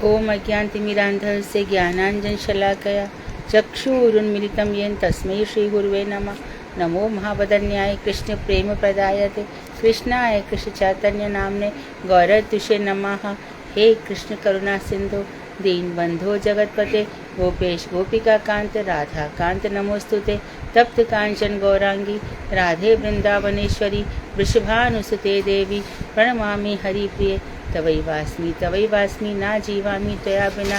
ओम अज्ञानतिमिरान्धस्य ज्ञानाञ्जनशलाकया चक्षुरुन्मिलितं येन तस्मै श्रीगुरुवे नमः। नमो महावदन्याय कृष्ण प्रेम प्रदायते कृष्णाय कृष्ण चैतन्य नामने गौरतुषे नमः। हे कृष्ण करुणा सिंधु दीनबंधो जगतपते गोपेश गोपिका कांत राधा कांत नमोस्तुते। तप्त कांचन गौरांगी राधे वृंदावनेश्वरी वृषभानुसुते देवी प्रणमामि हरिप्रिये। तवैवास्मि ना जीवामि त्वया विना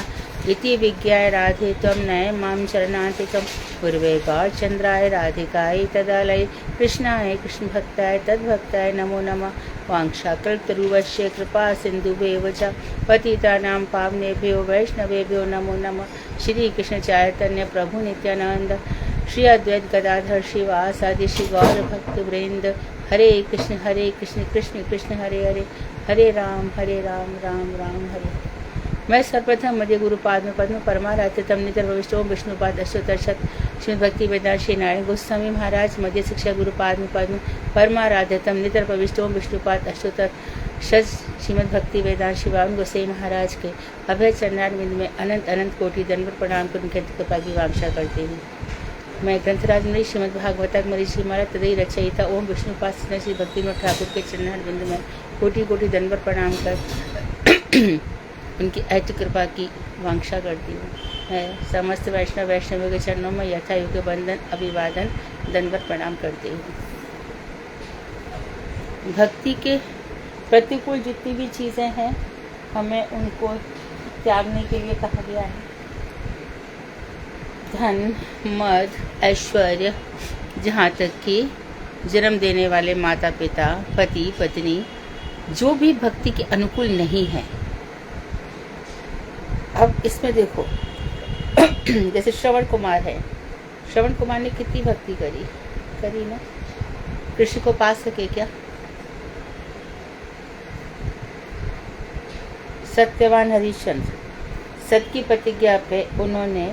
इति विज्ञाय राधे त्वं नय मां शरणागतं। पूर्वे गौरचन्द्राय राधिकायै तदालये कृष्णाय कृष्णभक्ताय तद्भक्ताय नमो नमः। वाञ्छाकल्पतरुश्च कृपा सिन्धुभ्येव च पतितानां पावनेभ्यो वैष्णवेभ्यो नमो नमः। श्री कृष्ण चैतन्य प्रभु नित्यानंद श्री अद्वैत गदाधर श्रीवासादि श्री गौर भक्त वृंद। हरे कृष्ण कृष्ण कृष्ण हरे हरे हरे राम राम राम हरे। मैं सर्वप्रथम मध्य गुरु पाद पद्म परमाराध्यतम नितर भविष्ठों विष्णुपाद अष्टोत्तरशत श्री भक्ति वेदांत श्री नारायण गोस्वामी महाराज मध्य शिक्षा गुरु पाद पद्म परमाराध्यतम नितर भविष्ठों विष्णुपाद अष्टोत्तरशत श्रीमद भक्ति वेदांत श्री वामन गोसाई महाराज के अभय चरणार बिंद में अनंत अनंत कोटि दंडवत प्रणाम कर उनके कृपा की वांछा करती हूँ। मैं ग्रंथराज मणि श्रीमद भागवतक मरी श्रीमाला तदई रचयिता ओम विष्णुपाद श्री भक्ति ठाकुर के चरणार बिंद में कोटि कोटि दंडवत प्रणाम कर उनकी ऐत कृपा की वांछा करती हूँ। मैं समस्त वैष्णव के चरणों में यथा योग्य बंधन अभिवादन दंडवत प्रणाम करती हूँ। भक्ति के प्रतिकूल जितनी भी चीज़ें हैं हमें उनको त्यागने के लिए कहा गया है। धन मद ऐश्वर्य जहाँ तक कि जन्म देने वाले माता पिता पति पत्नी जो भी भक्ति के अनुकूल नहीं है। अब इसमें देखो जैसे श्रवण कुमार है, श्रवण कुमार ने कितनी भक्ति करी ना, कृष्ण को पा सके क्या? सत्यवान हरिश्चंद्र सत्य की प्रतिज्ञा पे उन्होंने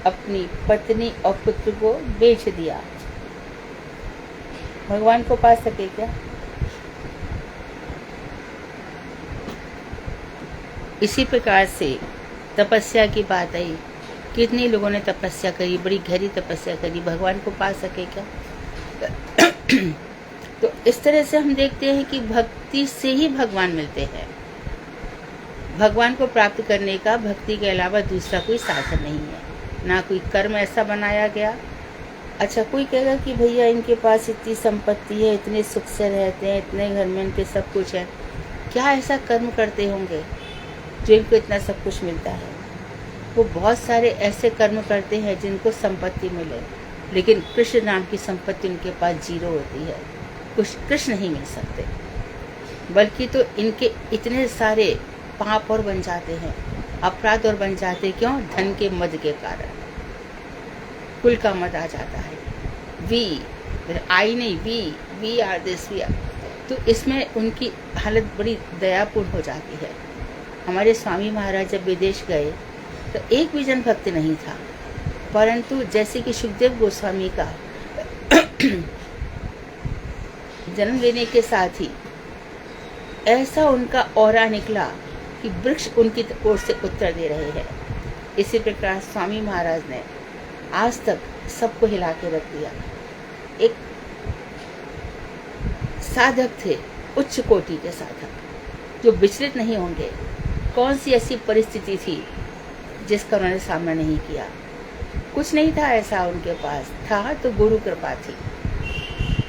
अपनी पत्नी और पुत्र को बेच दिया, भगवान को पा सके क्या? इसी प्रकार से तपस्या की बात आई, कितने लोगों ने तपस्या करी, बड़ी गहरी तपस्या करी, भगवान को पा सके क्या? तो इस तरह से हम देखते हैं कि भक्ति से ही भगवान मिलते हैं। भगवान को प्राप्त करने का भक्ति के अलावा दूसरा कोई साधन नहीं है, ना कोई कर्म ऐसा बनाया गया। अच्छा, कोई कहेगा कि भैया इनके पास इतनी संपत्ति है, इतने सुख से रहते हैं, इतने घर में इनके सब कुछ है, क्या ऐसा कर्म करते होंगे जो इनको इतना सब कुछ मिलता है? वो बहुत सारे ऐसे कर्म करते हैं जिनको संपत्ति मिले, लेकिन कृष्ण नाम की संपत्ति उनके पास जीरो होती है, कुछ कृष्ण नहीं मिल सकते। बल्कि तो इनके इतने सारे पाप और बन जाते हैं, अपराध और बन जाते, क्यों? धन के मद के कारण कुल का मद आ जाता है। आई नहीं, we are this we are. तो इसमें उनकी हालत बड़ी दयापूर्ण हो जाती है। हमारे स्वामी महाराज जब विदेश गए तो एक भी जन भक्त नहीं था, परंतु जैसे कि सुखदेव गोस्वामी का जन्म लेने के साथ ही ऐसा उनका ऑरा निकला कि वृक्ष उनकी ओर से उत्तर दे रहे हैं। इसी प्रकार स्वामी महाराज ने आज तक सबको हिला के रख दिया। एक साधक थे, उच्च कोटि के साधक जो विचलित नहीं होंगे। कौन सी ऐसी परिस्थिति थी जिसका उन्होंने सामना नहीं किया? कुछ नहीं था ऐसा उनके पास, था तो गुरु कृपा थी।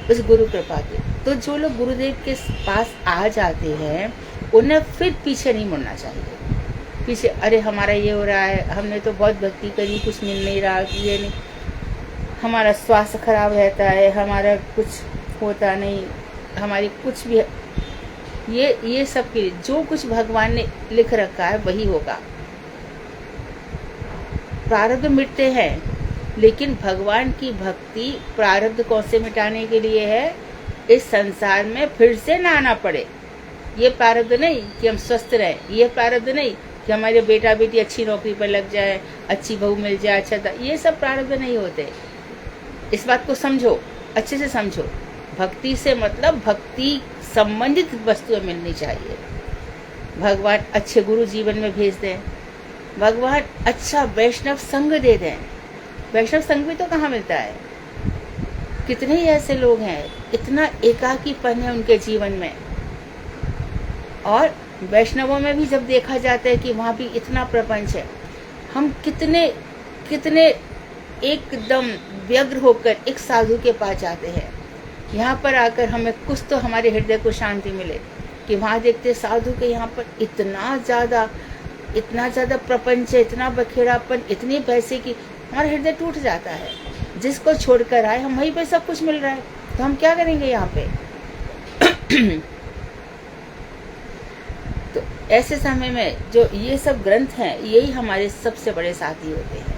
उस गुरु कृपा की तो जो लोग गुरुदेव के पास आ जाते हैं उन्हें फिर पीछे नहीं मुड़ना चाहिए। पीछे अरे हमारा ये हो रहा है, हमने तो बहुत भक्ति करी, कुछ मिल नहीं रहा, ये नहीं, हमारा स्वास्थ्य खराब रहता है, हमारा कुछ होता नहीं, हमारी कुछ भी, ये सब के लिए जो कुछ भगवान ने लिख रखा है वही होगा। प्रारब्ध मिटते हैं, लेकिन भगवान की भक्ति प्रारब्ध कौन से मिटाने के लिए है? इस संसार में फिर से ना आना पड़े। ये प्रारब्ध नहीं कि हम स्वस्थ रहें, ये प्रारब्ध नहीं कि हमारे बेटा बेटी अच्छी नौकरी पर लग जाए, अच्छी बहू मिल जाए, अच्छा, ये सब प्रारब्ध नहीं होते। इस बात को समझो, अच्छे से समझो। भक्ति से मतलब भक्ति संबंधित वस्तुएं मिलनी चाहिए। भगवान अच्छे गुरु जीवन में भेज दें, भगवान अच्छा वैष्णव संग दे दें। वैष्णव संग भी तो कहाँ मिलता है। कितने ही ऐसे लोग हैं, इतना एकाकीपन है उनके जीवन में। और वैष्णवों में भी जब देखा जाता है कि वहाँ भी इतना प्रपंच है, हम कितने कितने एकदम व्यग्र होकर एक साधु के पास जाते हैं। यहाँ पर आकर हमें कुछ तो हमारे हृदय को शांति मिले कि वहाँ देखते साधु के यहाँ पर इतना ज़्यादा प्रपंच है, इतना बखेड़ापन, इतने पैसे की हमारा हृदय टूट जाता है। जिसको छोड़कर आए हम वहीं पे सब कुछ मिल रहा है, तो हम क्या करेंगे यहाँ पे। तो ऐसे समय में जो ये सब ग्रंथ हैं, यही हमारे सबसे बड़े साथी होते हैं।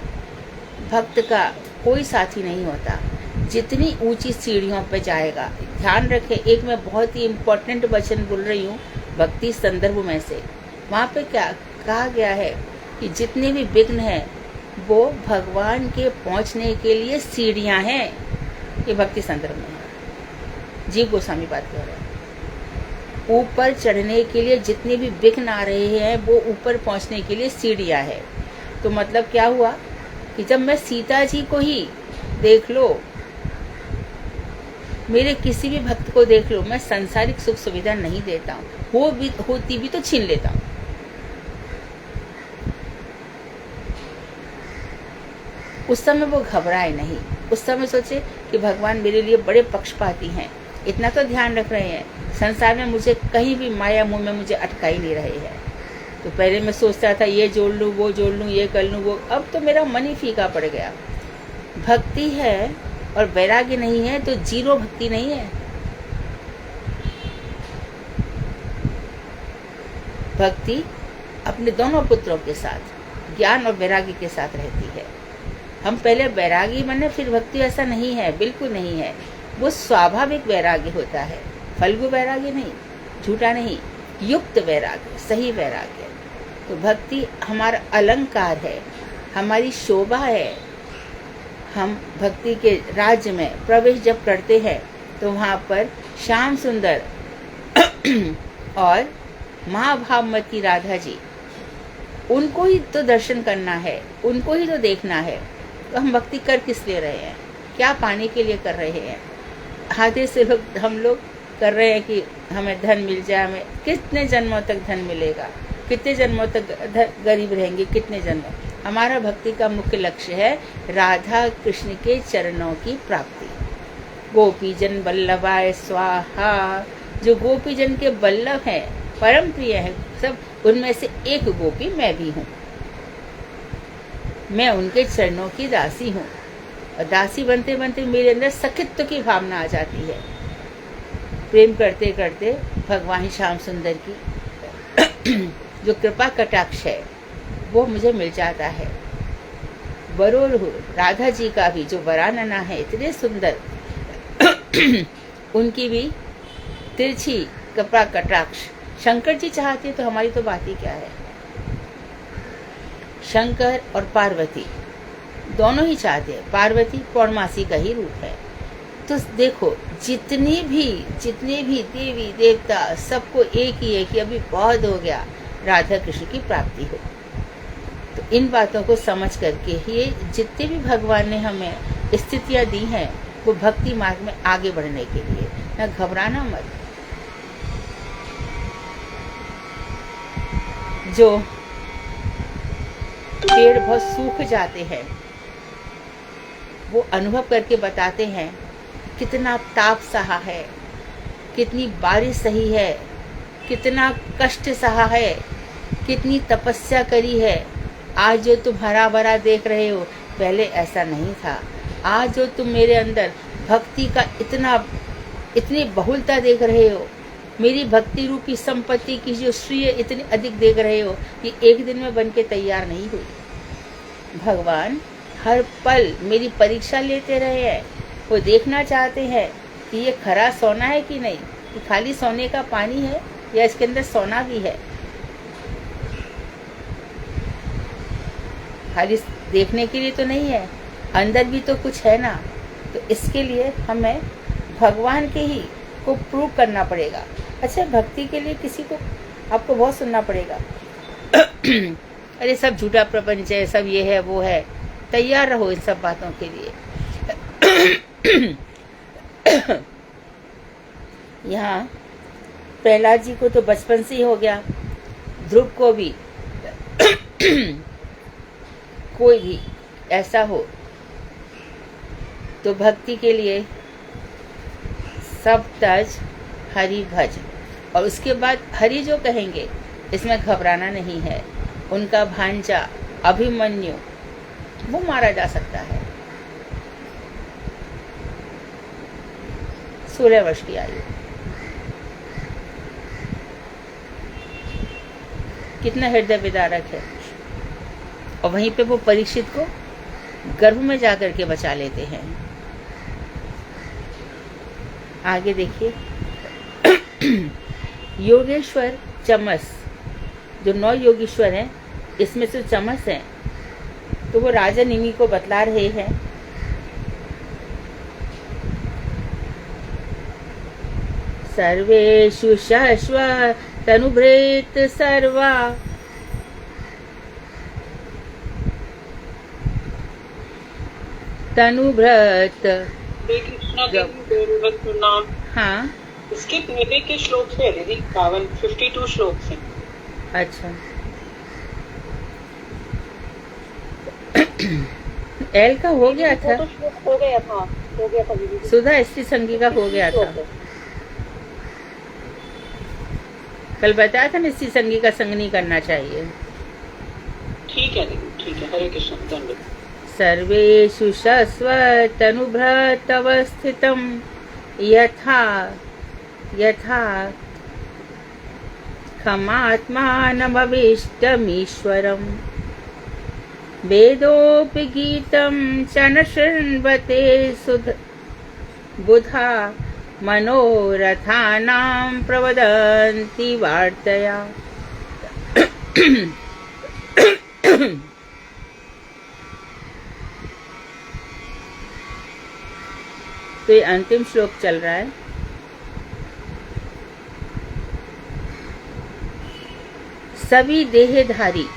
भक्त का कोई साथी नहीं होता। जितनी ऊंची सीढ़ियों पे जाएगा, ध्यान रखें, एक मैं बहुत ही इम्पोर्टेंट वचन बोल रही हूँ भक्ति संदर्भ में से। वहाँ पे क्या कहा गया है कि जितने भी विघ्न हैं वो भगवान के पहुँचने के लिए सीढ़ियाँ हैं। ये भक्ति संदर्भ में है, जीव गोस्वामी बात कर रहे हैं। ऊपर चढ़ने के लिए जितने भी विघ्न आ रहे हैं वो ऊपर पहुँचने के लिए सीढ़ियाँ है। तो मतलब क्या हुआ कि जब मैं सीता जी को ही देख लो, मेरे किसी भी भक्त को देख लो, मैं सांसारिक सुख सुविधा नहीं देता हूँ, वो भी होती भी तो छीन लेता हूँ। उस समय वो घबराए नहीं, उस समय सोचे कि भगवान मेरे लिए बड़े पक्षपाती हैं, इतना तो ध्यान रख रहे हैं, संसार में मुझे कहीं भी माया मुँह में मुझे अटका ही नहीं रहे हैं। तो पहले मैं सोचता था ये जोड़ लूँ, वो जोड़ लूँ, ये कर लूँ, वो, अब तो मेरा मन ही फीका पड़ गया। भक्ति है और वैराग्य नहीं है तो जीरो भक्ति नहीं है। भक्ति अपने दोनों पुत्रों के साथ, ज्ञान और वैराग्य के साथ रहती है। हम पहले वैरागी बने फिर भक्ति, ऐसा नहीं है, बिल्कुल नहीं है। वो स्वाभाविक वैराग्य होता है, फल्गु वैराग्य नहीं, झूठा नहीं, युक्त वैराग्य, सही वैराग्य। तो भक्ति हमारा अलंकार है, हमारी शोभा है। हम भक्ति के राज्य में प्रवेश जब करते हैं तो वहाँ पर श्याम सुंदर और महाभावमती राधा जी, उनको ही तो दर्शन करना है, उनको ही तो देखना है। तो हम भक्ति कर किस लिए रहे हैं, क्या पाने के लिए कर रहे हैं। आधे से हम लोग कर रहे हैं कि हमें धन मिल जाए, हमें कितने जन्मों तक धन मिलेगा, कितने जन्मों तक गरीब रहेंगे, कितने जन्मों। हमारा भक्ति का मुख्य लक्ष्य है राधा कृष्ण के चरणों की प्राप्ति। गोपीजन वल्लभाय स्वाहा, जो गोपीजन के वल्लभ हैं, परम प्रिय हैं सब, उनमें से एक गोपी मैं भी हूँ। मैं उनके चरणों की दासी हूँ और दासी बनते बनते मेरे अंदर सखित्व की भावना आ जाती है। प्रेम करते करते भगवान श्याम सुंदर की जो कृपा कटाक्ष है वो मुझे मिल जाता है। वरोरहु राधा जी का भी जो वरानना है, इतने सुंदर उनकी भी तिरछी कृपा कटाक्ष। शंकर जी चाहते तो हमारी तो बात ही क्या है। शंकर और पार्वती दोनों ही चाहते हैं। पार्वती पौर्णमासी का ही रूप है। तो देखो जितने भी देवी देवता सबको एक ही है कि अभी बहुत हो गया, राधा कृष्ण की प्राप्ति हो। तो इन बातों को समझ करके ही जितने भी भगवान ने हमें स्थितियां दी हैं वो भक्ति मार्ग में आगे बढ़ने के लिए। न घबराना मत। जो पेड़ बहुत सूख जाते हैं वो अनुभव करके बताते हैं कितना ताप सहा है, कितनी बारिश सही है, कितना कष्ट सहा है, कितनी तपस्या करी है। आज जो तुम हरा भरा देख रहे हो, पहले ऐसा नहीं था। आज जो तुम मेरे अंदर भक्ति का इतनी बहुलता देख रहे हो, मेरी भक्ति रूपी संपत्ति की जो श्रेय इतनी अधिक देख रहे हो, ये एक दिन में बन के तैयार नहीं हुई। भगवान हर पल मेरी परीक्षा लेते रहे हैं। वो देखना चाहते हैं कि ये खरा सोना है कि नहीं, कि खाली सोने का पानी है या इसके अंदर सोना भी है। खाली देखने के लिए तो नहीं है, अंदर भी तो कुछ है ना। तो इसके लिए हमें भगवान के ही को प्रूव करना पड़ेगा। अच्छा, भक्ति के लिए किसी को आपको बहुत सुनना पड़ेगा। अरे सब झूठा प्रपंच है, सब ये है वो है। तैयार रहो इन सब बातों के लिए। यहाँ प्रहलाद जी को तो बचपन से ही हो गया, ध्रुव को भी। कोई भी ऐसा हो तो भक्ति के लिए सब तज हरि भज, और उसके बाद हरि जो कहेंगे इसमें घबराना नहीं है। उनका भांजा अभिमन्यु वो मारा जा सकता है, 16 वर्ष की आयु। कितना हृदय विदारक है। और वहीं पे वो परीक्षित को गर्भ में जाकर के बचा लेते हैं। आगे देखिए, योगेश्वर चमस, जो 9 योगेश्वर हैं इसमें से चमस हैं, तो वो राजा निमि को बतला रहे हैं। सर्वेषु शाश्वत तनुभृत सर्वा, तनुभृत। नाम हाँ, इसके पहले के श्लोक है दीदी, 52 श्लोक है। अच्छा। एल का हो गया था, हो गया था दीदी। सुधा स्त्री संगी का हो गया था। कल बताया था ना, स्त्री संगी का संग नहीं करना चाहिए। ठीक है दीदी, ठीक है। हरे कृष्ण, धन्यवाद। सर्वेषु शाश्वत अनुभृत अवस्थितम् यथा यथा खमात्मानमभीष्टमीश्वरम् वेदोऽपि गीतं च न शृण्वते बुधा मनोरथानां प्रवदन्ति वार्तया। तो ये अंतिम श्लोक चल रहा है। सभी देहधारी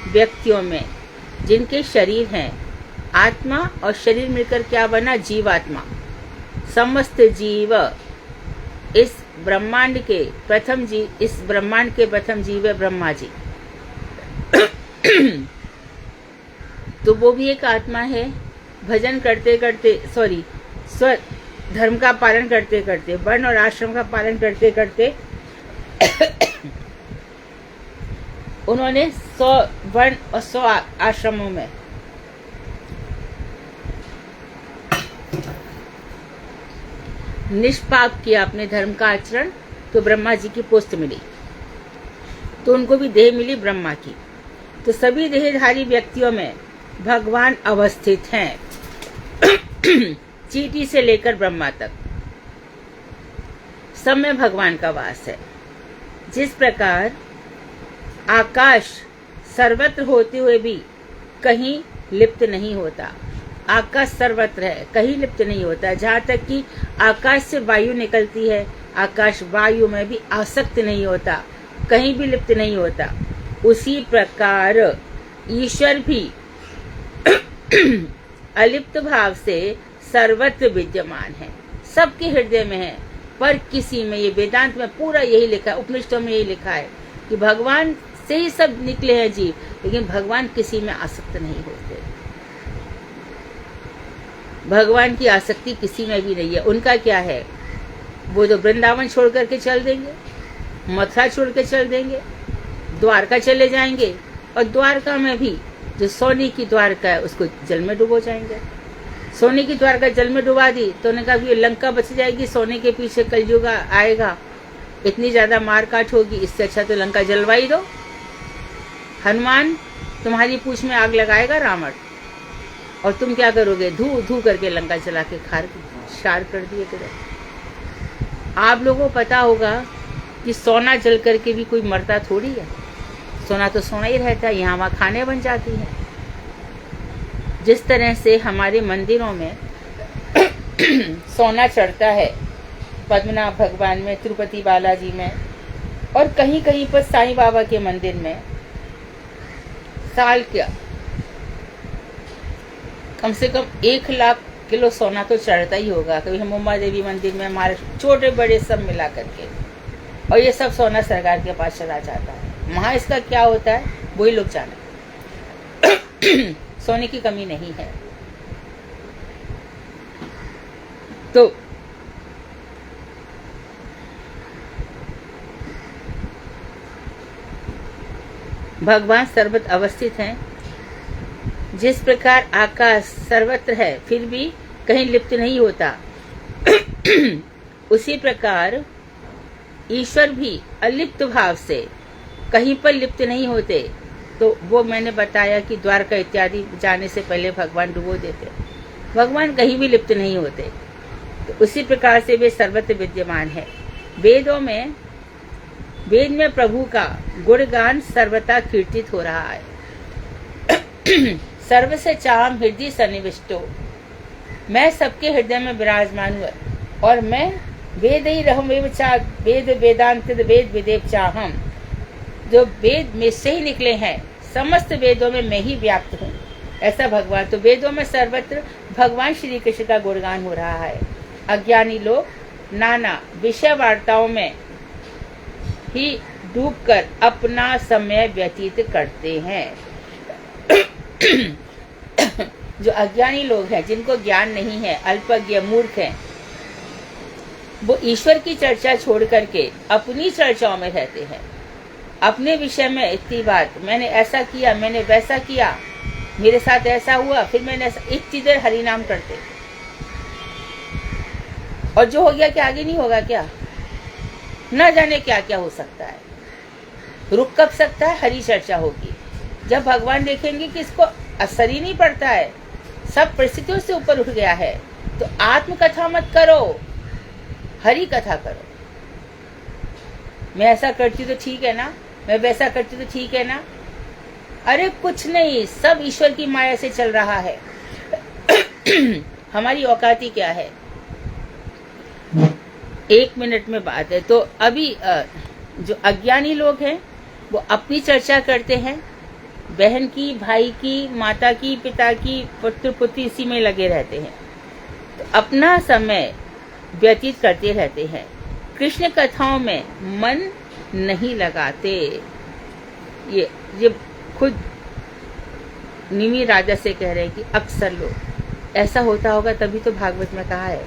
व्यक्तियों में जिनके शरीर हैं, आत्मा और शरीर मिलकर क्या बना? जीवात्मा। समस्त जीव इस ब्रह्मांड के प्रथम जीव है ब्रह्मा जी। तो वो भी एक आत्मा है। भजन करते करते, स्व धर्म का पालन करते करते, वर्ण और आश्रम का पालन करते करते उन्होंने 100 वर्ण और 100 आश्रमों में निष्पाप किया अपने धर्म का आचरण, तो ब्रह्मा जी की पोस्ट मिली, तो उनको भी देह मिली ब्रह्मा की। तो सभी देहधारी व्यक्तियों में भगवान अवस्थित हैं। चींटी से लेकर ब्रह्मा तक सब में भगवान का वास है। जिस प्रकार आकाश सर्वत्र होते हुए भी कहीं लिप्त नहीं होता, आकाश सर्वत्र है, कहीं लिप्त नहीं होता। जहाँ तक कि आकाश से वायु निकलती है, आकाश वायु में भी आसक्त नहीं होता, कहीं भी लिप्त नहीं होता। उसी प्रकार ईश्वर भी अलिप्त भाव से सर्वत्र विद्यमान है, सबके हृदय में है। पर किसी में, ये वेदांत में पूरा यही लिखा है, उपनिषदों में यही लिखा है कि भगवान से ही सब निकले हैं जीव, लेकिन भगवान किसी में आसक्त नहीं होते। भगवान की आसक्ति किसी में भी नहीं है। उनका क्या है? वो तो वृंदावन छोड़ करके चल देंगे, मथुरा छोड़ के चल देंगे, द्वारका चले जाएंगे, और द्वारका में भी जो सोने की द्वारका है उसको जल में डुबो जाएंगे। सोने की द्वारका जल में डुबा दी तो उन्होंने कहा कि लंका बच जाएगी, सोने के पीछे कलयुग आएगा, इतनी ज्यादा मार काट होगी, इससे अच्छा तो लंका जलवाई दो। हनुमान तुम्हारी पूंछ में आग लगाएगा रावण, और तुम क्या करोगे? धू धू करके लंका जला के शार कर दिए तुरंत। आप लोगों को पता होगा कि सोना जल करके भी कोई मरता थोड़ी है, सोना तो सोना ही रहता है, यहाँ वहाँ खाने बन जाती हैं। जिस तरह से हमारे मंदिरों में सोना चढ़ता है, पद्मनाभ भगवान में, तिरुपति बालाजी में, और कहीं कहीं पर साईं बाबा के मंदिर में साल क्या, कम से कम 1 लाख किलो सोना तो चढ़ता ही होगा कभी हम उमा देवी मंदिर में, हमारे छोटे बड़े सब मिला करके, और ये सब सोना सरकार के पास चला जाता है। वहाँ इसका क्या होता है वही लोग जाने। सोने की कमी नहीं है। तो भगवान सर्वत्र अवस्थित हैं। जिस प्रकार आकाश सर्वत्र है फिर भी कहीं लिप्त नहीं होता, उसी प्रकार ईश्वर भी अलिप्त भाव से कहीं पर लिप्त नहीं होते। तो वो मैंने बताया कि द्वारका इत्यादि जाने से पहले भगवान डुबो देते। भगवान कहीं भी लिप्त नहीं होते। तो उसी प्रकार से वे सर्वत्र विद्यमान है। वेद में प्रभु का गुणगान सर्वथा कीर्तित हो रहा है। सर्व से चाहम हृदय सन्निविष्टो, मैं सबके हृदय में विराजमान हुआ और मैं वेद ही रहम वेद वेदांत वेद विदेव चाहम, जो वेद में से ही निकले हैं समस्त वेदों में मैं ही व्याप्त हूँ, ऐसा भगवान। तो वेदों में सर्वत्र भगवान श्री कृष्ण का गुणगान हो रहा है। अज्ञानी लोग नाना विषय वार्ताओं में ही डूबकर अपना समय व्यतीत करते हैं। जो अज्ञानी लोग हैं, जिनको ज्ञान नहीं है, अल्पज्ञ मूर्ख हैं, वो ईश्वर की चर्चा छोड़ करके अपनी चर्चाओं में रहते हैं। अपने विषय में इतनी बात, मैंने ऐसा किया, मैंने वैसा किया, मेरे साथ ऐसा हुआ, फिर मैंने ऐसा, इतनी देर हरिनाम करते, और जो हो गया क्या आगे नहीं होगा क्या? न जाने क्या क्या हो सकता है। रुक कब सकता है? हरि चर्चा होगी। जब भगवान देखेंगे कि इसको असर ही नहीं पड़ता है, सब परिस्थितियों से ऊपर उठ गया है, तो आत्मकथा मत करो, हरि कथा करो। मैं ऐसा करती तो ठीक है ना, मैं वैसा करती तो ठीक है ना। अरे कुछ नहीं, सब ईश्वर की माया से चल रहा है। हमारी औकाती क्या है? 1 मिनट में बात है। तो अभी जो अज्ञानी लोग हैं वो अपनी चर्चा करते हैं, बहन की, भाई की, माता की, पिता की, पुत्र पुत्री इसी में लगे रहते हैं, तो अपना समय व्यतीत करते रहते हैं, कृष्ण कथाओं में मन नहीं लगाते। ये खुद निमि राजा से कह रहे हैं कि अक्सर लोग, ऐसा होता होगा तभी तो भागवत में कहा है।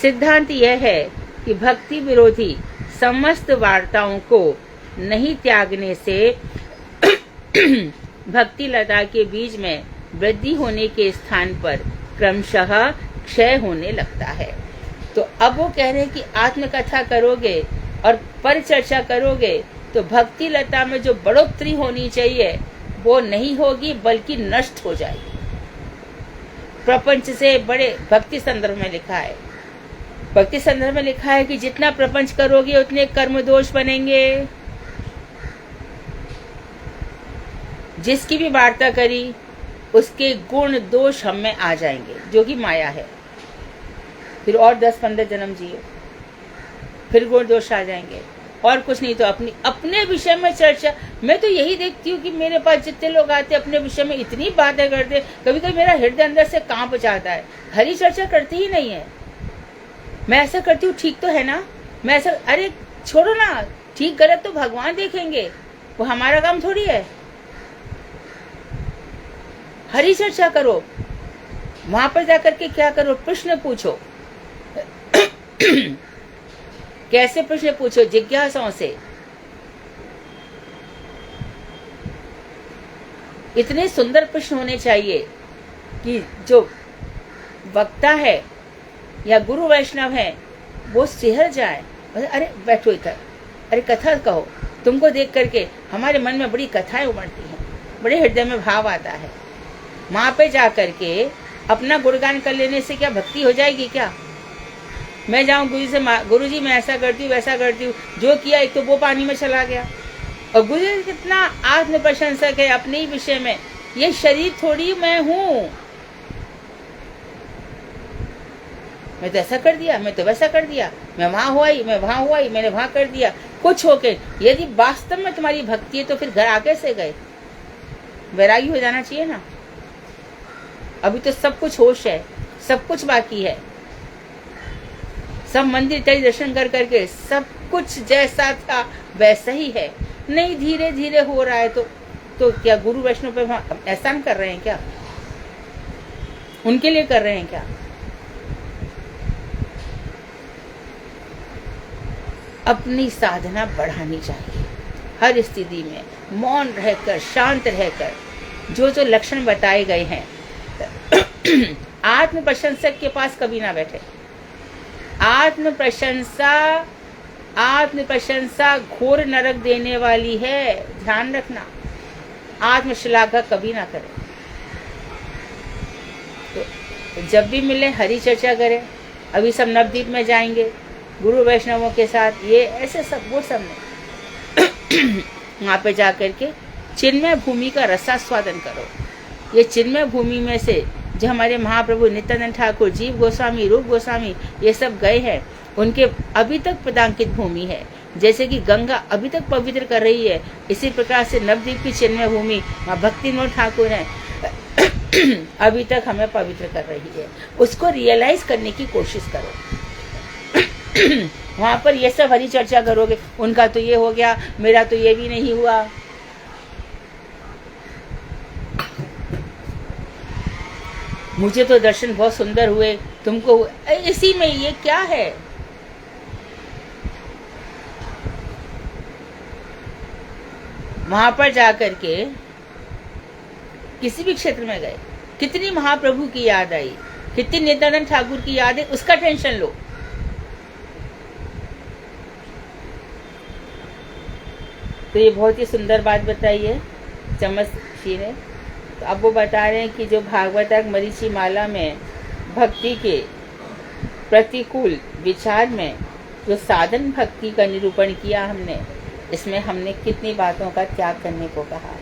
सिद्धांत यह है कि भक्ति विरोधी समस्त वार्ताओं को नहीं त्यागने से भक्ति लता के बीज में वृद्धि होने के स्थान पर क्रमशः क्षय होने लगता है। तो अब वो कह रहे हैं कि आत्मकथा करोगे और परिचर्चा करोगे तो भक्ति लता में जो बढ़ोतरी होनी चाहिए वो नहीं होगी, बल्कि नष्ट हो जाएगी। प्रपंच से बड़े भक्ति संदर्भ में लिखा है, भक्ति संदर्भ में लिखा है कि जितना प्रपंच करोगे उतने कर्म दोष बनेंगे। जिसकी भी वार्ता करी उसके गुण दोष हम में आ जाएंगे, जो कि माया है। फिर और 10-15 जन्म जिए, फिर गुण दोष आ जाएंगे, और कुछ नहीं तो अपने विषय में चर्चा। मैं तो यही देखती हूँ कि मेरे पास जितने लोग आते अपने विषय में इतनी बातें करते, कभी कभी मेरा हृदय अंदर से कांप जाता है। हरी चर्चा करती ही नहीं है। मैं ऐसा करती हूँ, ठीक तो है ना, मैं ऐसा, अरे छोड़ो ना, ठीक गलत तो भगवान देखेंगे, वो हमारा काम थोड़ी है। हरी चर्चा करो, वहां पर जाकर के क्या करो, प्रश्न पूछो। कैसे प्रश्न पूछो? जिज्ञासाओं से। इतने सुंदर प्रश्न होने चाहिए कि जो वक्ता है या गुरु वैष्णव है वो सिहर जाए, अरे बैठो इधर, अरे कथा कहो। तुमको देख करके हमारे मन में बड़ी कथाएं उमड़ती हैं, बड़े हृदय में भाव आता है। वहां पे जा करके अपना गुणगान कर लेने से क्या भक्ति हो जाएगी क्या? मैं जाऊं गुरु से, गुरु जी मैं ऐसा करती हूँ वैसा करती हूँ, जो किया एक तो वो पानी में चला गया। और गुरु जी कितना आत्म प्रशंसक है अपने ही विषय में, ये शरीर थोड़ी मैं हूँ, मैं तो ऐसा कर दिया, मैं तो वैसा कर दिया, मैं वहां हुआ ही, मैं वहां हुआ ही, मैंने वहां कर दिया, कुछ होके। यदि वास्तव में तुम्हारी भक्ति है तो फिर घर आ कैसे गए? वैरागी हो जाना चाहिए ना। अभी तो सब कुछ होश है, सब कुछ बाकी है, सब मंदिर तेरे दर्शन कर करके सब कुछ जैसा था वैसा ही है। नहीं, धीरे धीरे हो रहा है तो क्या गुरु वैष्णव पे हम एहसान कर रहे हैं क्या? उनके लिए कर रहे हैं क्या? अपनी साधना बढ़ानी चाहिए हर स्थिति में, मौन रहकर, शांत रहकर, जो जो लक्षण बताए गए हैं। आत्म प्रशंसक के पास कभी ना बैठे। आत्म प्रशंसा घोर नरक देने वाली है, ध्यान रखना। आत्मश्लाघा कभी ना करें। तो जब भी मिले हरि चर्चा करें। अभी सब नवद्वीप में जाएंगे गुरु वैष्णवों के साथ, ये ऐसे सब वो सब नहीं। वहाँ पे जा करके चिन्मय भूमि का रसास्वादन करो। ये चिन्मय भूमि में से जो हमारे महाप्रभु नित्यानंद ठाकुर, जीव गोस्वामी, रूप गोस्वामी, ये सब गए हैं, उनके अभी तक पदांकित भूमि है। जैसे कि गंगा अभी तक पवित्र कर रही है, इसी प्रकार से नवद्वीप की चिन्मय भूमि माँ भक्तिनोद ठाकुर हैं, अभी तक हमें पवित्र कर रही है। उसको रियलाइज करने की कोशिश करो। वहां पर ये सब हरी चर्चा करोगे, उनका तो ये हो गया, मेरा तो ये भी नहीं हुआ। मुझे तो दर्शन बहुत सुंदर हुए, तुमको इसी में ये क्या है? वहां पर जाकर के किसी भी क्षेत्र में गए, कितनी महाप्रभु की याद आई, कितनी नित्यानंद ठाकुर की याद है, उसका टेंशन लो। तो ये बहुत ही सुंदर बात बताई है चमस जी ने। तो अब वो बता रहे हैं कि जो भागवतक मरीचि माला में भक्ति के प्रतिकूल विचार में जो साधन भक्ति का निरूपण किया हमने, इसमें हमने कितनी बातों का त्याग करने को कहा।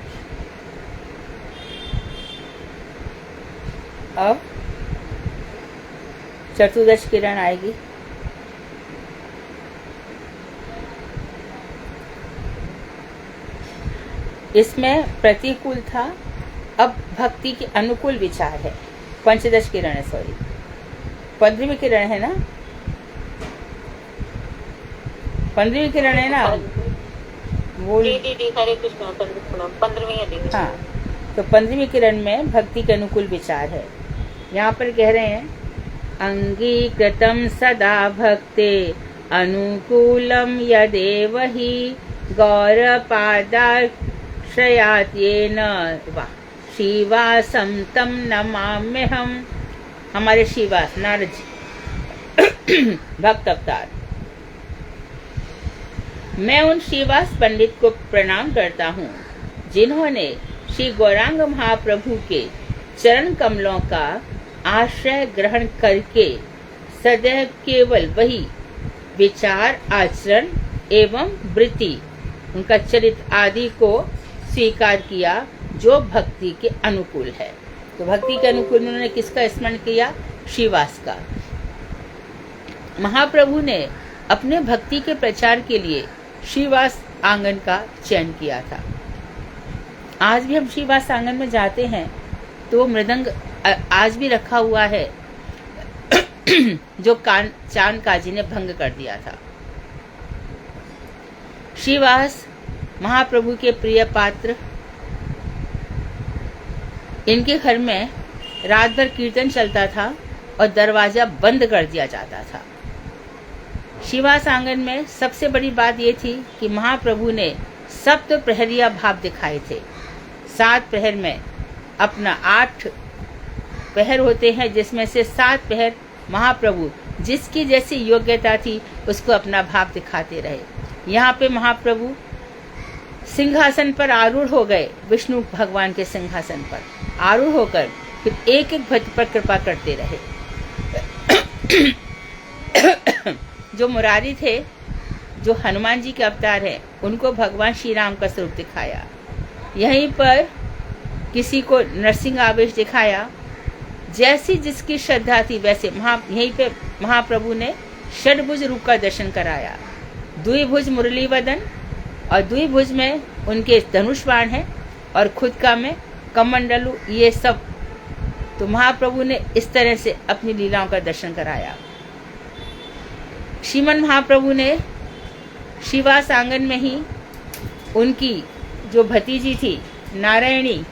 अब चतुर्दश किरण आएगी। इसमें प्रतिकूल था, अब भक्ति के अनुकूल विचार है। पंचदश किरण है, सॉरी 15वीं किरण है ना, 15वीं किरण है ना वो। हरे कृष्ण 15वीं है। हाँ, तो 15वीं किरण में भक्ति के अनुकूल विचार है। यहाँ पर कह रहे हैं अंगीकृतम सदा भक्ते अनुकूलम यदेव हि गौरपादाश्रयात्येन वाह शिवासं तं नमाम्यहम्। हमारे शिवास नारद जी भक्त अवतार, मैं उन शिवास पंडित को प्रणाम करता हूँ जिन्होंने श्री गौरांग महाप्रभु के चरण कमलों का आश्रय ग्रहण करके सदैव केवल वही विचार, आचरण एवं वृत्ति, उनका चरित्र आदि को स्वीकार किया जो भक्ति के अनुकूल है। तो भक्ति के अनुकूल उन्होंने किसका स्मरण किया? श्रीवास का। महाप्रभु ने अपने भक्ति के प्रचार के लिए श्रीवास आंगन का चयन किया था। आज भी हम श्रीवास आंगन में जाते हैं तो मृदंग आज भी रखा हुआ है जो चांद काजी ने भंग कर दिया था। श्रीवास महाप्रभु के प्रिय पात्र, इनके घर में रात भर कीर्तन चलता था और दरवाजा बंद कर दिया जाता था। श्रीवास आंगन में सबसे बड़ी बात यह थी कि महाप्रभु ने सप्त प्रहरिया भाव दिखाए थे। 7 प्रहर में अपना 8 प्रहर होते हैं, जिसमें से 7 प्रहर महाप्रभु जिसकी जैसी योग्यता थी उसको अपना भाव दिखाते रहे। यहाँ पे महाप्रभु सिंहासन पर आरूढ़ हो गए, विष्णु भगवान के सिंहासन पर आरूढ़ होकर फिर एक एक भक्त पर कृपा करते रहे। जो मुरारी थे, जो हनुमान जी के अवतार हैं, उनको भगवान श्री राम का स्वरूप दिखाया। यहीं पर किसी को नरसिंह आवेश दिखाया। जैसी जिसकी श्रद्धा थी वैसे यहीं पे महाप्रभु ने षडभुज रूप का दर्शन कराया। द्विभुज मुरली वदन और द्विभुज में उनके धनुष बाण है और खुद का में कमंडलू, ये सब। तो महाप्रभु ने इस तरह से अपनी लीलाओं का दर्शन कराया। श्रीमन महाप्रभु ने श्रीवास आंगन में ही उनकी जो भतीजी थी नारायणी,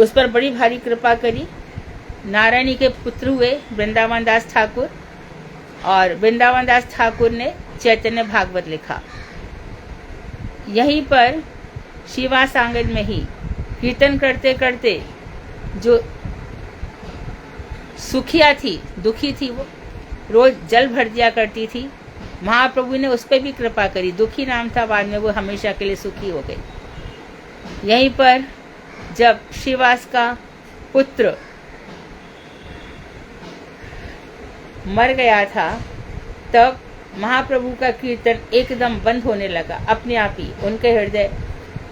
उस पर बड़ी भारी कृपा करी। नारायणी के पुत्र हुए वृंदावन दास ठाकुर, और वृंदावन दास ठाकुर ने चैतन्य भागवत लिखा। यहीं पर श्रीवास आंगन में ही कीर्तन करते करते जो सुखिया थी, दुखी थी, वो रोज जल भर दिया करती थी। महाप्रभु ने उस पर भी कृपा करी। दुखी नाम था, बाद में वो हमेशा के लिए सुखी हो गई। यहीं पर जब श्रीवास का पुत्र मर गया था, तब महाप्रभु का कीर्तन एकदम बंद होने लगा। अपने आप ही उनके हृदय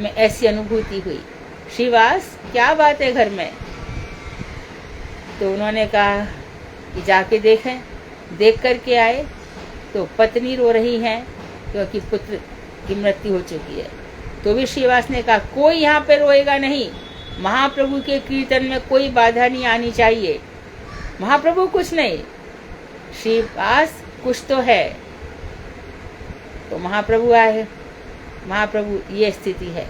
में ऐसी अनुभूति हुई, श्रीवास क्या बात है घर में? तो उन्होंने कहा कि जाके देखें। देख करके आए तो पत्नी रो रही है क्योंकि पुत्र की मृत्यु हो चुकी है। तो भी श्रीवास ने कहा कोई यहाँ पे रोएगा नहीं, महाप्रभु के कीर्तन में कोई बाधा नहीं आनी चाहिए। महाप्रभु कुछ नहीं, श्रीवास कुछ तो है। तो महाप्रभु आए। महाप्रभु ये स्थिति है।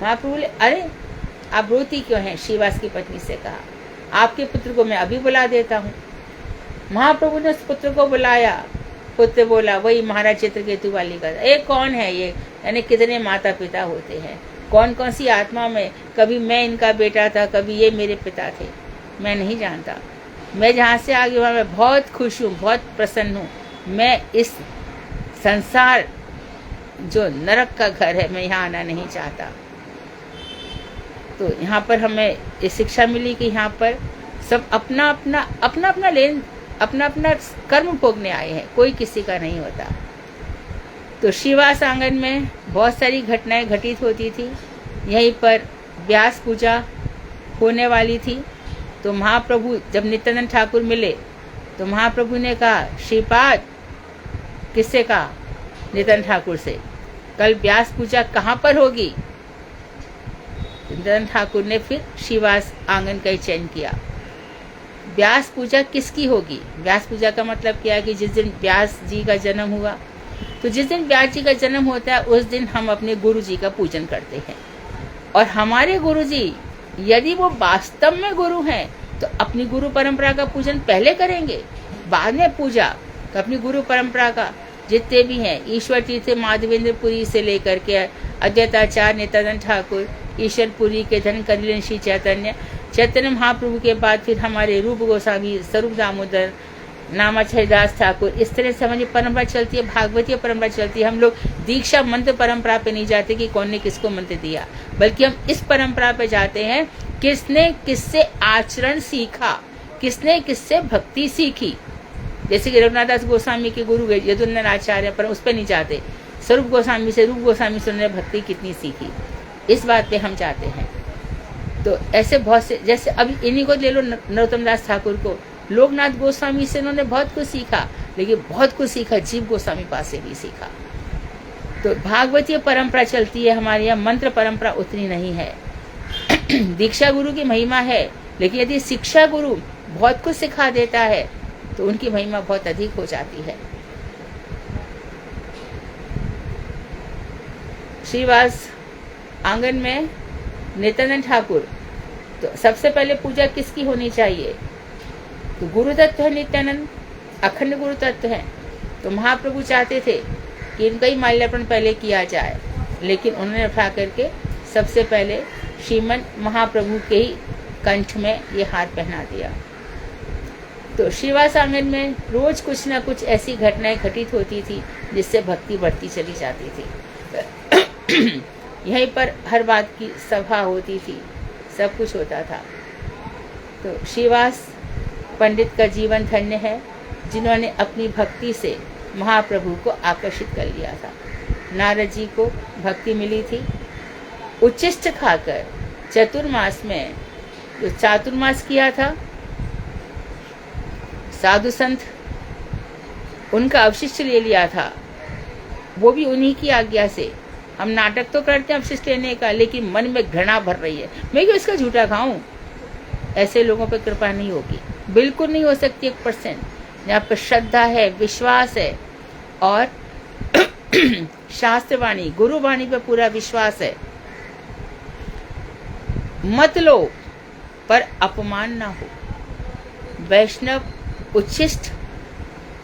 महाप्रभु बोले अरे आप रोती क्यों हैं? श्रीवास की पत्नी से कहा आपके पुत्र को मैं अभी बुला देता हूँ। महाप्रभु ने उस पुत्र को बुलाया। पुत्र बोला वही महाराज चित्रकेतु वाली का, एक कौन है ये? यानी कितने माता पिता होते हैं, कौन कौन सी आत्मा में, कभी मैं इनका बेटा था, कभी ये मेरे पिता थे, मैं नहीं जानता। मैं जहाँ से आ गई वहाँ मैं बहुत खुश हूँ, बहुत प्रसन्न हूँ। मैं इस संसार जो नरक का घर है, मैं यहाँ आना नहीं चाहता। तो यहाँ पर हमें ये शिक्षा मिली कि यहाँ पर सब अपना अपना कर्म भोगने आए हैं, कोई किसी का नहीं होता। तो श्रीवास आंगन में बहुत सारी घटनाएं घटित होती थी। यहीं पर व्यास पूजा होने वाली थी। तो महाप्रभु जब नित्यानंद ठाकुर मिले तो महाप्रभु ने कहा श्रीपाद, किससे कहा? नित्यानंद ठाकुर से, कल व्यास पूजा कहाँ पर होगी? नित्यानंद ठाकुर ने फिर श्रीवास आंगन का ही चयन किया। व्यास पूजा किसकी होगी? व्यास पूजा का मतलब क्या है कि जिस दिन व्यास जी का जन्म हुआ, तो जिस दिन व्यास जी का जन्म होता है उस दिन हम अपने गुरु जी का पूजन करते हैं। और हमारे गुरु जी यदि वो वास्तव में गुरु हैं तो अपनी गुरु परंपरा का पूजन पहले करेंगे, बाद में पूजा। तो अपनी गुरु परंपरा का जितने भी हैं, ईश्वर तीर्थ माधवेंद्र पुरी से लेकर के अद्वैताचार्य नित्यानंद ठाकुर, ईश्वरपुरी के धन कलिलन श्री चैतन्य महाप्रभु के बाद फिर हमारे रूप गोस्वामी, स्वरूप दामोदर, नामाचार्यदास ठाकुर, इस तरह से हमारी परंपरा चलती है, भागवतीय परंपरा चलती है। हम लोग दीक्षा मंत्र परंपरा पे नहीं जाते कि कौन ने किसको मंत्र दिया, बल्कि हम इस परंपरा पे जाते हैं किसने किससे आचरण सीखा, किसने किससे भक्ति सीखी। जैसे कि रघुनाथ दास गोस्वामी के गुरु यदुनंदन आचार्य, पर उस पर नहीं जाते। स्वरूप गोस्वामी से, रूप गोस्वामी से उन्होंने भक्ति कितनी सीखी, इस बात पे हम जाते हैं। तो ऐसे बहुत से, जैसे अभी इन्हीं को ले लो, नरोत्तम दास ठाकुर को, लोकनाथ गोस्वामी से उन्होंने बहुत कुछ सीखा, लेकिन बहुत कुछ सीखा जीव गोस्वामी पास से भी सीखा। तो भागवतीय परंपरा चलती है हमारे यहाँ, मंत्र परंपरा उतनी नहीं है। दीक्षा गुरु की महिमा है, लेकिन यदि शिक्षा गुरु बहुत कुछ सिखा देता है तो उनकी महिमा बहुत अधिक हो जाती है। श्रीवास आंगन में नित्यानंद ठाकुर, तो सबसे पहले पूजा किसकी होनी चाहिए? तो गुरु तत्व है नित्यानंद, अखंड गुरु तत्व है। तो महाप्रभु चाहते थे कि इनका ही माल्यार्पण पहले किया जाए, लेकिन उन्होंने उठा करके सबसे पहले श्रीमन महाप्रभु के ही कंठ में ये हार पहना दिया। तो श्रीवास आंगन में रोज कुछ ना कुछ ऐसी घटनाएं घटित होती थी जिससे भक्ति बढ़ती चली जाती थी। यहीं पर हर बात की सभा होती थी, सब कुछ होता था। तो श्रीवास पंडित का जीवन धन्य है, जिन्होंने अपनी भक्ति से महाप्रभु को आकर्षित कर लिया था। नारद जी को भक्ति मिली थी, उच्चिष्ट खाकर चतुर्मास में जो चातुर्मास किया था, साधु संत उनका अवशिष्ट ले लिया था, वो भी उन्हीं की आज्ञा से हम नाटक तो करते हैं अवशिष्ट लेने का, लेकिन मन में घृणा भर रही है, मैं क्यों इसका झूठा खाऊं। ऐसे लोगों पर कृपा नहीं होगी, बिल्कुल नहीं हो सकती 1%। जहाँ पर श्रद्धा है, विश्वास है और शास्त्रवाणी, गुरुवाणी पर पूरा विश्वास है, मत लो पर अपमान ना हो। वैष्णव उच्छिष्ट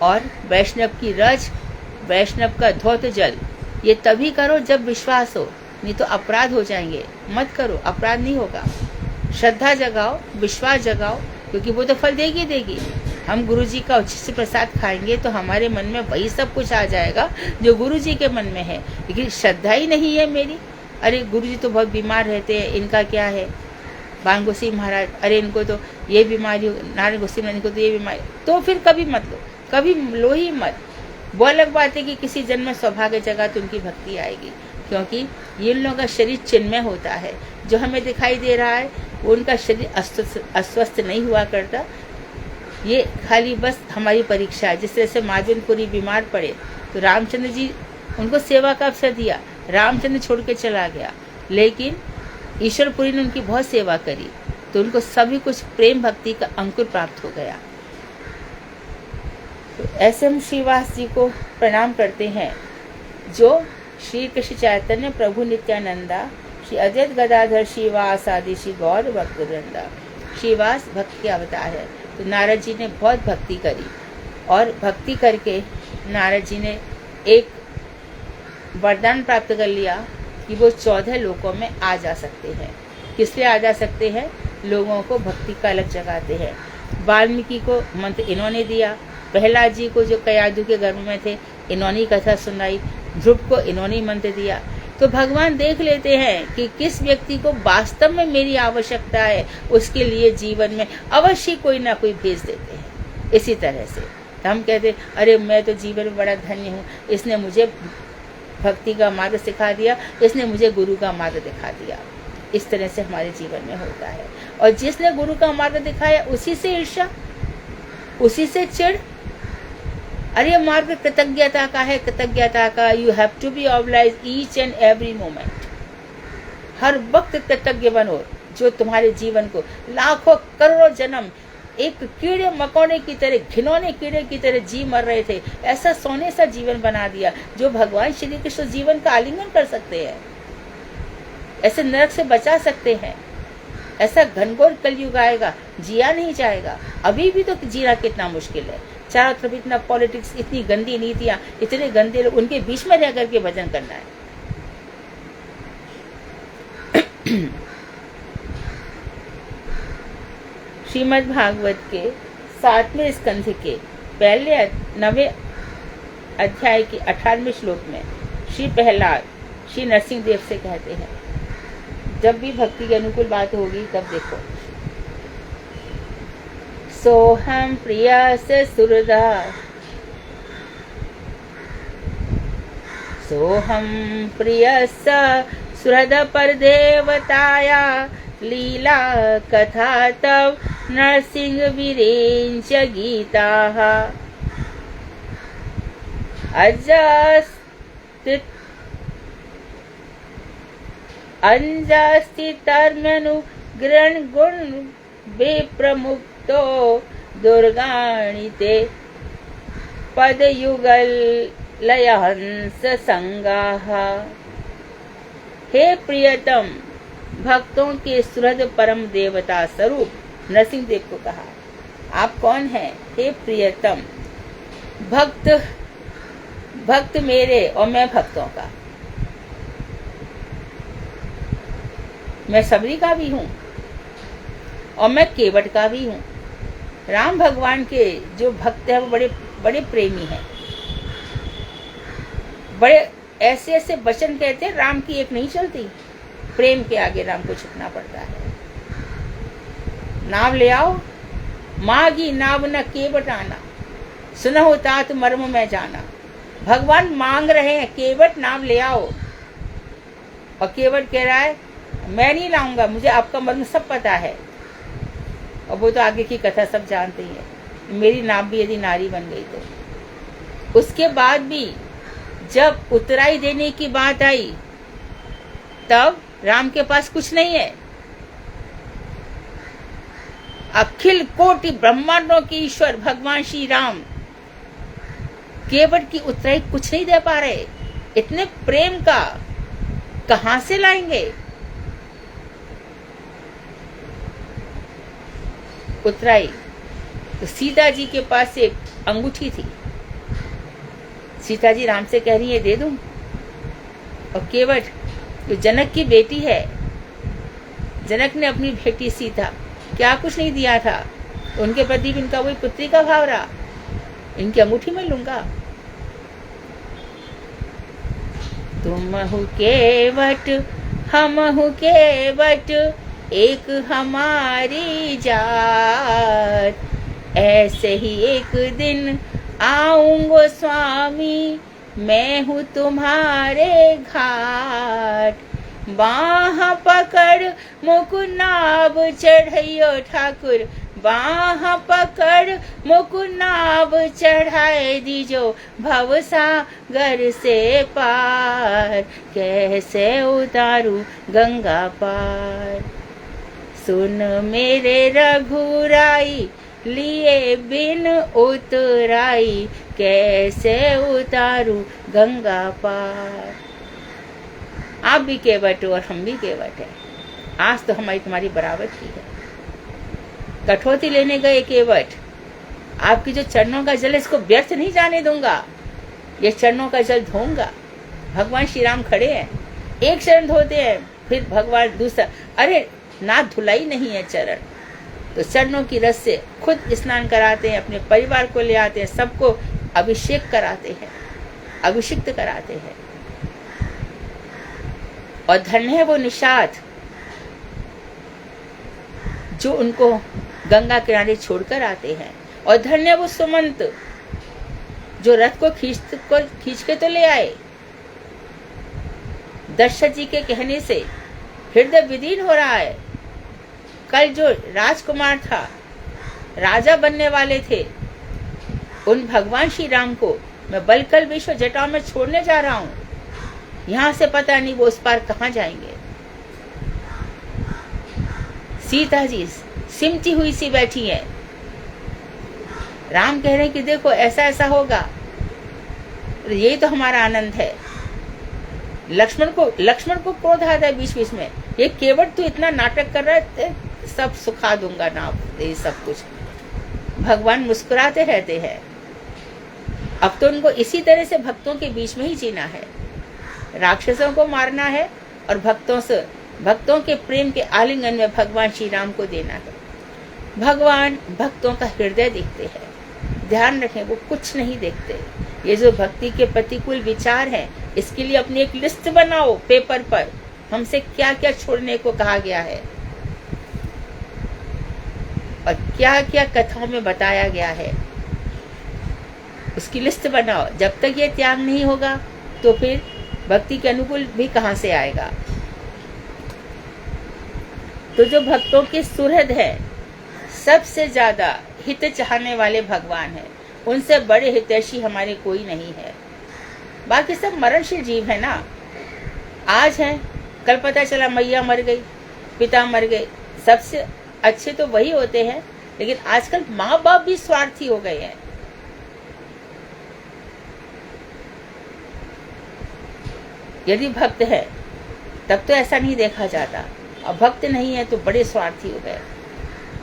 और वैष्णव की रज, वैष्णव का धौत जल, ये तभी करो जब विश्वास हो, नहीं तो अपराध हो जाएंगे। मत करो, अपराध नहीं होगा। श्रद्धा जगाओ, विश्वास जगाओ, क्योंकि वो तो फल देगी देगी। हम गुरु जी का उच्छिष्ट प्रसाद खाएंगे तो हमारे मन में वही सब कुछ आ जाएगा जो गुरु जी के मन में है। लेकिन श्रद्धा ही नहीं है मेरी, अरे गुरु जी तो बहुत बीमार रहते हैं, इनका क्या है। बाण गोसाई महाराज, अरे इनको तो ये बीमारी, नारायण गोसाई महाराज इनको तो ये बीमारी, तो फिर कभी मत लो, कभी लो ही मत। वो अलग बात है कि किसी जन्म में सौभाग्य जगह तो उनकी भक्ति आएगी, क्योंकि ये लोगों का शरीर चिन्मय होता है। जो हमें दिखाई दे रहा है वो उनका शरीर अस्वस्थ नहीं हुआ करता, ये खाली बस हमारी परीक्षा है। जिस तरह से माधवनपुरी बीमार पड़े तो रामचंद्र जी उनको सेवा का अवसर दिया, रामचंद्र छोड़ के चला गया, लेकिन ईश्वरपुरी ने उनकी बहुत सेवा करी तो उनको सभी कुछ प्रेम भक्ति का अंकुर प्राप्त हो गया। तो ऐसे हम श्रीवास जी को प्रणाम करते हैं, जो श्री कृष्ण चैतन्य प्रभु नित्यानंदा, श्री अद्वैत गदाधर श्रीवास आदि श्री गौर भक्त वृंदा। श्रीवास भक्त के अवतार है। तो नारद जी ने बहुत भक्ति करी और भक्ति करके नारद जी ने एक वरदान प्राप्त कर लिया कि वो 14 लोकों में आ जा सकते हैं। किस लिए आ जा सकते हैं? लोगों को भक्ति का अलग जगाते हैं। वाल्मीकि को मंत्र इन्होंने दिया, प्रहलाद जी को जो कयादू के गर्भ में थे इन्होंने कथा सुनाई, ध्रुव को इन्होंने मंत्र दिया। तो भगवान देख लेते हैं कि किस व्यक्ति को वास्तव में मेरी आवश्यकता है, उसके लिए जीवन में अवश्य कोई ना कोई भेज देते हैं। इसी तरह से तो हम कहते अरे मैं तो जीवन में बड़ा धन्य हूँ, इसने मुझे भक्ति का मार्ग सिखा दिया, इसने मुझे गुरु का मार्ग दिखा दिया। इस तरह से हमारे जीवन में होता है। और जिसने गुरु का मार्ग दिखाया उसी से ईर्ष्या, उसी से चिढ़। अरे मार्ग कृतज्ञता का है, कृतज्ञता का। You have to be oblige each and every moment. हर वक्त कृतज्ञ बनो। जो तुम्हारे जीवन को लाखों करोड़ों जन्म एक कीड़े मकोड़े की तरह, घिनौने कीड़े की तरह जी मर रहे थे, ऐसा सोने सा जीवन बना दिया जो भगवान श्री कृष्ण जीवन का आलिंगन कर सकते हैं, ऐसे नरक से बचा सकते हैं। ऐसा घनघोर कलयुग आएगा, जिया नहीं जाएगा। अभी भी तो जीना कितना मुश्किल है। चारों तरफ इतना पॉलिटिक्स, इतनी गंदी नीतियां, इतने गंदे लोग, उनके बीच में रह करके भजन करना है। श्रीमद् भागवत के 7वें स्कंध के पहले 9वें अध्याय के 18वें श्लोक में श्री प्रहलाद श्री नरसिंह देव से कहते हैं, जब भी भक्ति के अनुकूल बात होगी तब देखो। सोहम प्रियस्य सुहृदा, सोहम प्रियस्य सुहृदा पर देवताया, लीला कथा तव नरसिंह वीरेंच गीता। अंजास्तितर्मनु ग्रहण गुण विप्रमुक्तो दुर्गाणिते पदयुगल लयहंस संगाः। हे प्रियतम, भक्तों के सुहृद परम देवता स्वरूप नरसिंह देव को कहा, आप कौन हैं? हे प्रियतम, भक्त मेरे और मैं भक्तों का, मैं सबरी का भी हूँ और मैं केवट का भी हूँ। राम भगवान के जो भक्त हैं वो बड़े बड़े प्रेमी हैं, बड़े ऐसे ऐसे वचन कहते हैं, राम की एक नहीं चलती। प्रेम के आगे राम को झुकना पड़ता है। नाव ले आओ, मांगी नाव न केवट आना, सुनहु तात मर्म में जाना। भगवान मांग रहे हैं, केवट नाव ले आओ, और केवट कह रहा है मैं नहीं लाऊंगा, मुझे आपका मर्म सब पता है। और वो तो आगे की कथा सब जानते ही है। मेरी नाव भी यदि नारी बन गई तो। उसके बाद भी जब उतराई देने की बात आई तब राम के पास कुछ नहीं है। अखिल कोटि ब्रह्मांडों के ईश्वर भगवान श्री राम केवट की उतराई कुछ नहीं दे पा रहे। इतने प्रेम का कहां से लाएंगे? उतराई तो सीता जी के पास एक अंगूठी थी। सीता जी राम से कह रही है दे दूं। और केवट तो जनक की बेटी है, जनक ने अपनी बेटी सीता क्या कुछ नहीं दिया था, उनके प्रति भी इनका वही पुत्री का भाव रहा। इनकी अंगूठी में लूंगा। तुम हो केवट हम हो केवट एक हमारी जात, ऐसे ही एक दिन आऊंगो स्वामी मैं हूँ तुम्हारे घाट। बाह पकड़ मुकुनाब चढ़ैयो ठाकुर, बाह पकड़ मुकुनाब चढ़ाए दीजो भवसागर से पार, कैसे उतारू गंगा पार। सुन मेरे रघुराई लिए बिन उतराई, कैसे उतारू गंगा पार। आप भी केवट हो और हम भी केवट है। आज तो हमारी तुम्हारी बराबर की है। कठौती लेने गए केवट, आपकी जो चरणों का जल इसको व्यर्थ नहीं जाने दूंगा, ये चरणों का जल धोऊंगा। भगवान श्री राम खड़े हैं, एक चरण धोते हैं, फिर भगवान दूसरा। अरे ना धुलाई नहीं है चरण, तो चरणों की रस से खुद स्नान कराते हैं, अपने परिवार को ले आते हैं, सबको अभिषेक कराते हैं, अभिषिक्त कराते हैं। और धन्य है वो निषाद जो उनको गंगा किनारे छोड़कर आते हैं। और धन्य है वो सुमंत जो रथ को खींच के तो ले आए। दशरथ जी के कहने से हृदय विदीन हो रहा है। कल जो राजकुमार था, राजा बनने वाले थे, उन भगवान श्री राम को मैं बलकल विश्व जटाओं में छोड़ने जा रहा हूं। यहां से पता नहीं वो उस पार कहां जाएंगे। सीता जी सिमटी हुई सी बैठी है। राम कह रहे हैं कि देखो ऐसा ऐसा होगा, यही तो हमारा आनंद है। लक्ष्मण को क्रोध आता है बीच बीच में, ये केवट तो इतना नाटक कर रहा है, सब सुखा दूंगा ना, ये सब कुछ। भगवान मुस्कुराते रहते हैं। अब तो उनको इसी तरह से भक्तों के बीच में ही जीना है, राक्षसों को मारना है और भक्तों के प्रेम के आलिंगन में भगवान श्री राम को देना है। भगवान भक्तों का हृदय देखते हैं। ध्यान रखें, वो कुछ नहीं देखते। ये जो भक्ति के प्रतिकूल विचार हैं, इसके लिए अपनी एक लिस्ट बनाओ पेपर पर, हमसे क्या क्या छोड़ने को कहा गया है और क्या क्या कथाओं में बताया गया है, उसकी लिस्ट बनाओ। जब तक ये त्याग नहीं होगा तो फिर भक्ति के अनुकूल भी कहां से आएगा। तो जो भक्तों के सुहृद है, सबसे ज्यादा हित चाहने वाले भगवान हैं, उनसे बड़े हितैषी हमारे कोई नहीं है। बाकी सब मरणशील जीव है ना, आज है कल पता चला मैया मर गई, पिता मर गए। सबसे अच्छे तो वही होते हैं, लेकिन आजकल माँ बाप भी स्वार्थी हो गए हैं। यदि भक्त है तब तो ऐसा नहीं देखा जाता, और भक्त नहीं है तो बड़े स्वार्थी हो गए।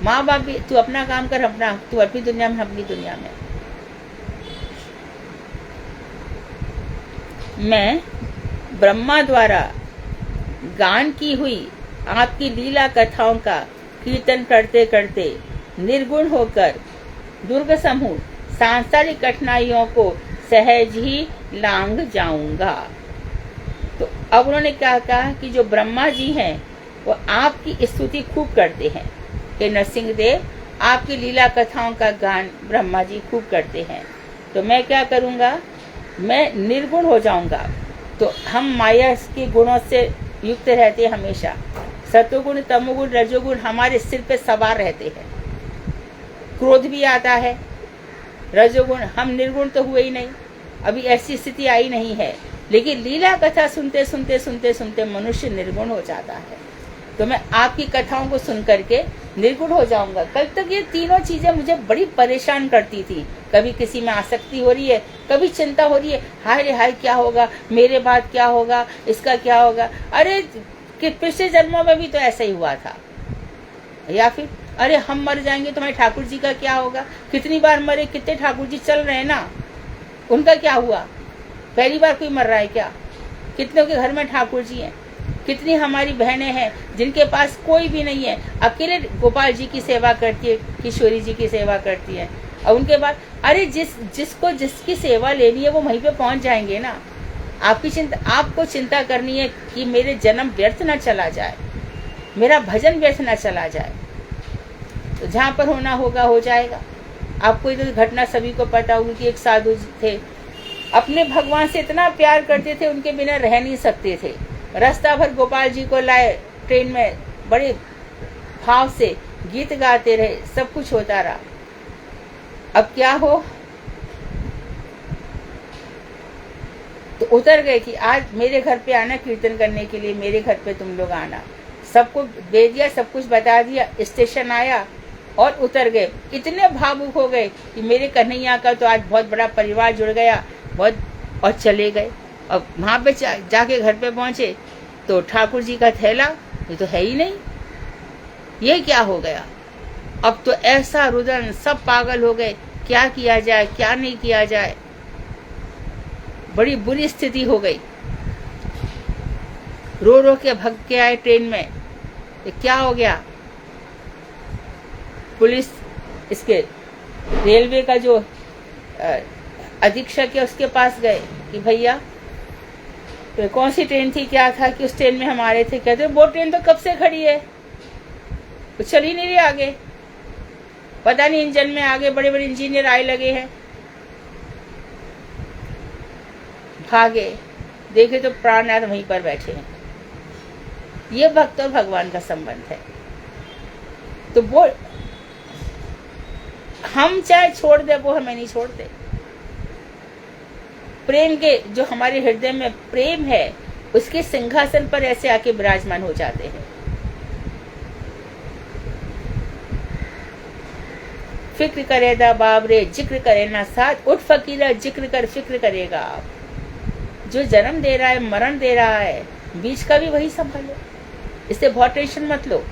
माँ बाप भी, तू अपना काम कर, अपना, तू अपनी दुनिया में, अपनी दुनिया में। मैं ब्रह्मा द्वारा गान की हुई आपकी लीला कथाओं का कीर्तन करते करते निर्गुण होकर दुर्ग समूह सांसारिक कठिनाइयों को सहज ही लांघ जाऊंगा। तो अब उन्होंने क्या कहा कि जो ब्रह्मा जी हैं वो आपकी स्तुति खूब करते हैं कि नरसिंह देव आपकी लीला कथाओं का गान ब्रह्मा जी खूब करते हैं। तो मैं क्या करूंगा, मैं निर्गुण हो जाऊंगा। तो हम माया के गुणों से युक्त रहते हैं हमेशा। सतोगुण तमोगुण रजोगुण हमारे सिर पे सवार रहते हैं। क्रोध भी आता है, रजोगुण, हम निर्गुण तो हुए ही नहीं, अभी ऐसी स्थिति आई नहीं है। लेकिन लीला कथा सुनते सुनते सुनते सुनते मनुष्य निर्गुण हो जाता है। तो मैं आपकी कथाओं को सुन करके निर्गुण हो जाऊंगा। कल तक ये तीनों चीजें मुझे बड़ी परेशान करती थी। कभी किसी में आसक्ति हो रही है, कभी चिंता हो रही है, हाय रे हाय क्या होगा, मेरे बाद क्या होगा, इसका क्या होगा। अरे कि पिछले जन्मों में भी तो ऐसा ही हुआ था। या फिर अरे हम मर जाएंगे तो हमारे ठाकुर जी का क्या होगा। कितनी बार मरे, कितने ठाकुर जी चल रहे हैं ना, उनका क्या हुआ। पहली बार कोई मर रहा है क्या। कितनों के घर में ठाकुर जी हैं। कितनी हमारी बहनें हैं जिनके पास कोई भी नहीं है, अकेले गोपाल जी की सेवा करती है, किशोरी जी की सेवा करती है। और उनके बाद अरे जिसको जिसकी सेवा लेनी है वो वहीं पे पहुंच जाएंगे ना। आपको चिंता करनी है कि मेरे जन्म व्यर्थ ना चला जाए, मेरा भजन व्यर्थ ना चला जाए। तो जहाँ पर होना होगा हो जाएगा। आपको ये घटना सभी को पता होगी कि एक साधु थे, अपने भगवान से इतना प्यार करते थे, उनके बिना रह नहीं सकते थे। रास्ता भर गोपाल जी को लाए, ट्रेन में बड़े भाव से गीत गाते रहे, सब कुछ होता रहा। अब क्या हो, तो उतर गए कि आज मेरे घर पे आना कीर्तन करने के लिए, मेरे घर पे तुम लोग आना। सबको दे दिया, सब कुछ बता दिया, स्टेशन आया और उतर गए। इतने भावुक हो गए कि मेरे कन्हैया का तो आज बहुत बड़ा परिवार जुड़ गया, बहुत, और चले गए। और वहां पे जाके घर पे पहुंचे तो ठाकुर जी का थैला ये तो है ही नहीं। ये क्या हो गया। अब तो ऐसा रुदन, सब पागल हो गए, क्या किया जाए क्या नहीं किया जाए। बड़ी बुरी स्थिति हो गई। रो रो के भाग के आए ट्रेन में। ये क्या हो गया। पुलिस, इसके रेलवे का जो अधीक्षक है उसके पास गए कि भैया तो कौन सी ट्रेन थी, क्या था कि उस ट्रेन में हम आ रहे थे। कहते वो ट्रेन तो कब से खड़ी है, तो चल ही नहीं रही आगे, पता नहीं इंजन में आगे बड़े बड़े इंजीनियर आए लगे हैं। भागे, देखे तो प्राणनाथ वहीं पर बैठे हैं। ये भक्त और भगवान का संबंध है। तो वो हम चाहे छोड़ दे, वो हमें नहीं छोड़ते। प्रेम के जो हमारे हृदय में प्रेम है, उसके सिंहासन पर ऐसे आके विराजमान हो जाते हैं। फिक्र करे दा बाबरे, जिक्र करे ना साथ, उठ फकीरा जिक्र कर, फिक्र करेगा आप। जो जन्म दे रहा है, मरण दे रहा है, बीच का भी वही संभालो, इससे बहुत टेंशन मत लो।